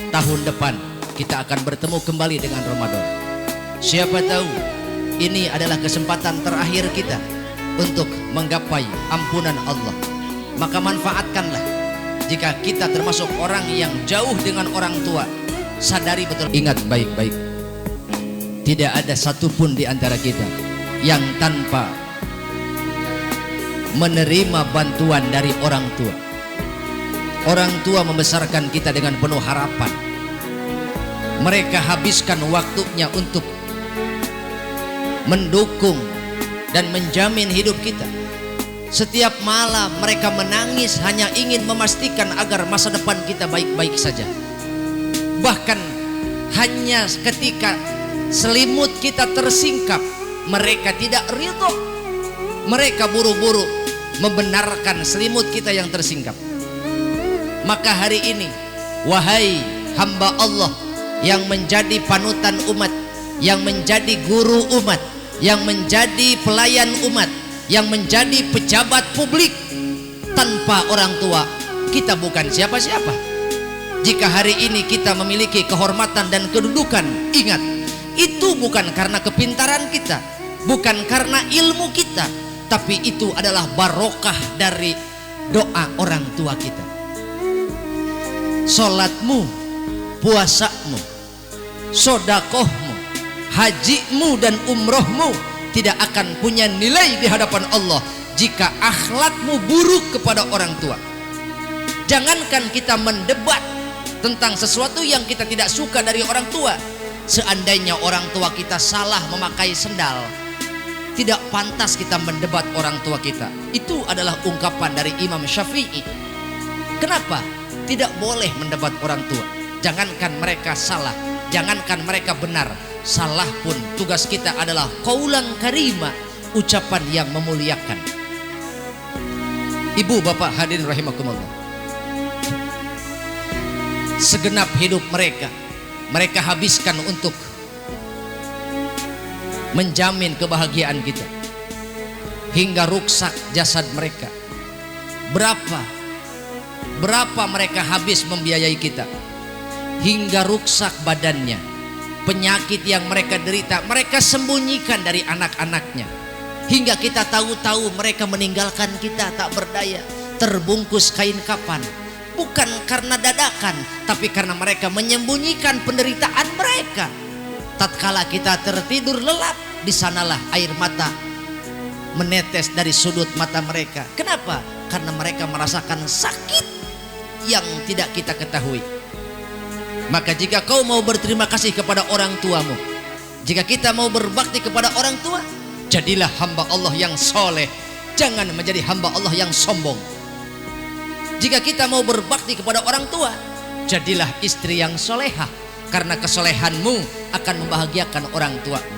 tahun depan kita akan bertemu kembali dengan Ramadan. Siapa tahu ini adalah kesempatan terakhir kita untuk menggapai ampunan Allah. Maka manfaatkanlah. Jika kita termasuk orang yang jauh dengan orang tua, sadari betul. Ingat baik-baik, tidak ada satupun di antara kita yang tanpa menerima bantuan dari orang tua. Orang tua membesarkan kita dengan penuh harapan. Mereka habiskan waktunya untuk mendukung dan menjamin hidup kita. Setiap malam mereka menangis hanya ingin memastikan agar masa depan kita baik-baik saja. Bahkan hanya ketika selimut kita tersingkap, mereka tidak ridho. Mereka buru-buru membenarkan selimut kita yang tersingkap. Maka hari ini, wahai hamba Allah yang menjadi panutan umat, yang menjadi guru umat, yang menjadi pelayan umat, yang menjadi pejabat publik, tanpa orang tua kita bukan siapa-siapa. Jika hari ini kita memiliki kehormatan dan kedudukan, ingat, itu bukan karena kepintaran kita, bukan karena ilmu kita, tapi itu adalah barokah dari doa orang tua kita. Sholatmu, puasamu, sodakohmu, hajimu dan umrohmu tidak akan punya nilai di hadapan Allah jika akhlakmu buruk kepada orang tua. Jangankan kita mendebat tentang sesuatu yang kita tidak suka dari orang tua. Seandainya orang tua kita salah memakai sendal, tidak pantas kita mendebat orang tua kita. Itu adalah ungkapan dari Imam Syafi'i. Kenapa? Tidak boleh mendebat orang tua. Jangankan mereka salah, jangankan mereka benar, salah pun tugas kita adalah qaulan karima, ucapan yang memuliakan. Ibu bapak hadirin rahimakumullah, segenap hidup mereka habiskan untuk menjamin kebahagiaan kita, hingga rusak jasad mereka. Berapa mereka habis membiayai kita, hingga rusak badannya. Penyakit yang mereka derita mereka sembunyikan dari anak-anaknya, hingga kita tahu-tahu mereka meninggalkan kita tak berdaya, terbungkus kain kafan. Bukan karena dadakan, tapi karena mereka menyembunyikan penderitaan mereka. Tatkala kita tertidur lelap, di sanalah air mata menetes dari sudut mata mereka. Kenapa? Karena mereka merasakan sakit yang tidak kita ketahui. Maka jika kau mau berterima kasih kepada orang tuamu, jika kita mau berbakti kepada orang tua, jadilah hamba Allah yang soleh, jangan menjadi hamba Allah yang sombong. Jika kita mau berbakti kepada orang tua, jadilah istri yang solehah, karena kesolehanmu akan membahagiakan orang tuamu.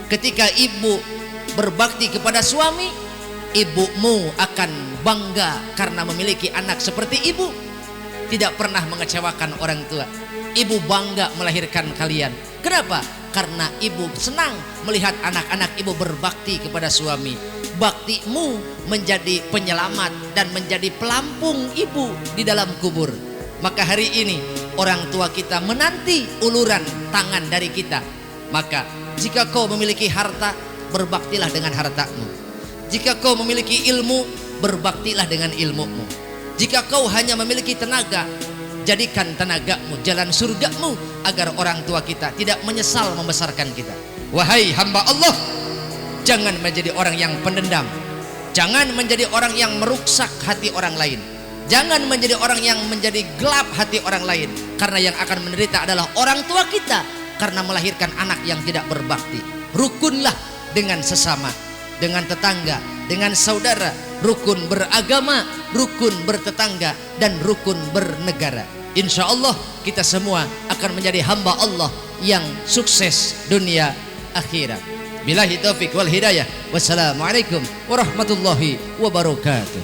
Ketika ibu berbakti kepada suami, ibumu akan bangga karena memiliki anak seperti ibu, tidak pernah mengecewakan orang tua. Ibu bangga melahirkan kalian. Kenapa? Karena ibu senang melihat anak-anak ibu berbakti kepada suami. Baktimu menjadi penyelamat dan menjadi pelampung ibu di dalam kubur. Maka hari ini orang tua kita menanti uluran tangan dari kita. Maka jika kau memiliki harta, berbaktilah dengan hartamu. Jika kau memiliki ilmu, berbaktilah dengan ilmumu. Jika kau hanya memiliki tenaga, jadikan tenagamu jalan surgamu, agar orang tua kita tidak menyesal membesarkan kita. Wahai hamba Allah, jangan menjadi orang yang pendendam, jangan menjadi orang yang meruksak hati orang lain, jangan menjadi orang yang menjadi gelap hati orang lain. Karena yang akan menderita adalah orang tua kita, karena melahirkan anak yang tidak berbakti. Rukunlah dengan sesama, dengan tetangga, dengan saudara, rukun beragama, rukun bertetangga, dan rukun bernegara. Insya Allah kita semua akan menjadi hamba Allah yang sukses dunia akhirat. Billahi taufiq wal hidayah. Wassalamualaikum warahmatullahi wabarakatuh.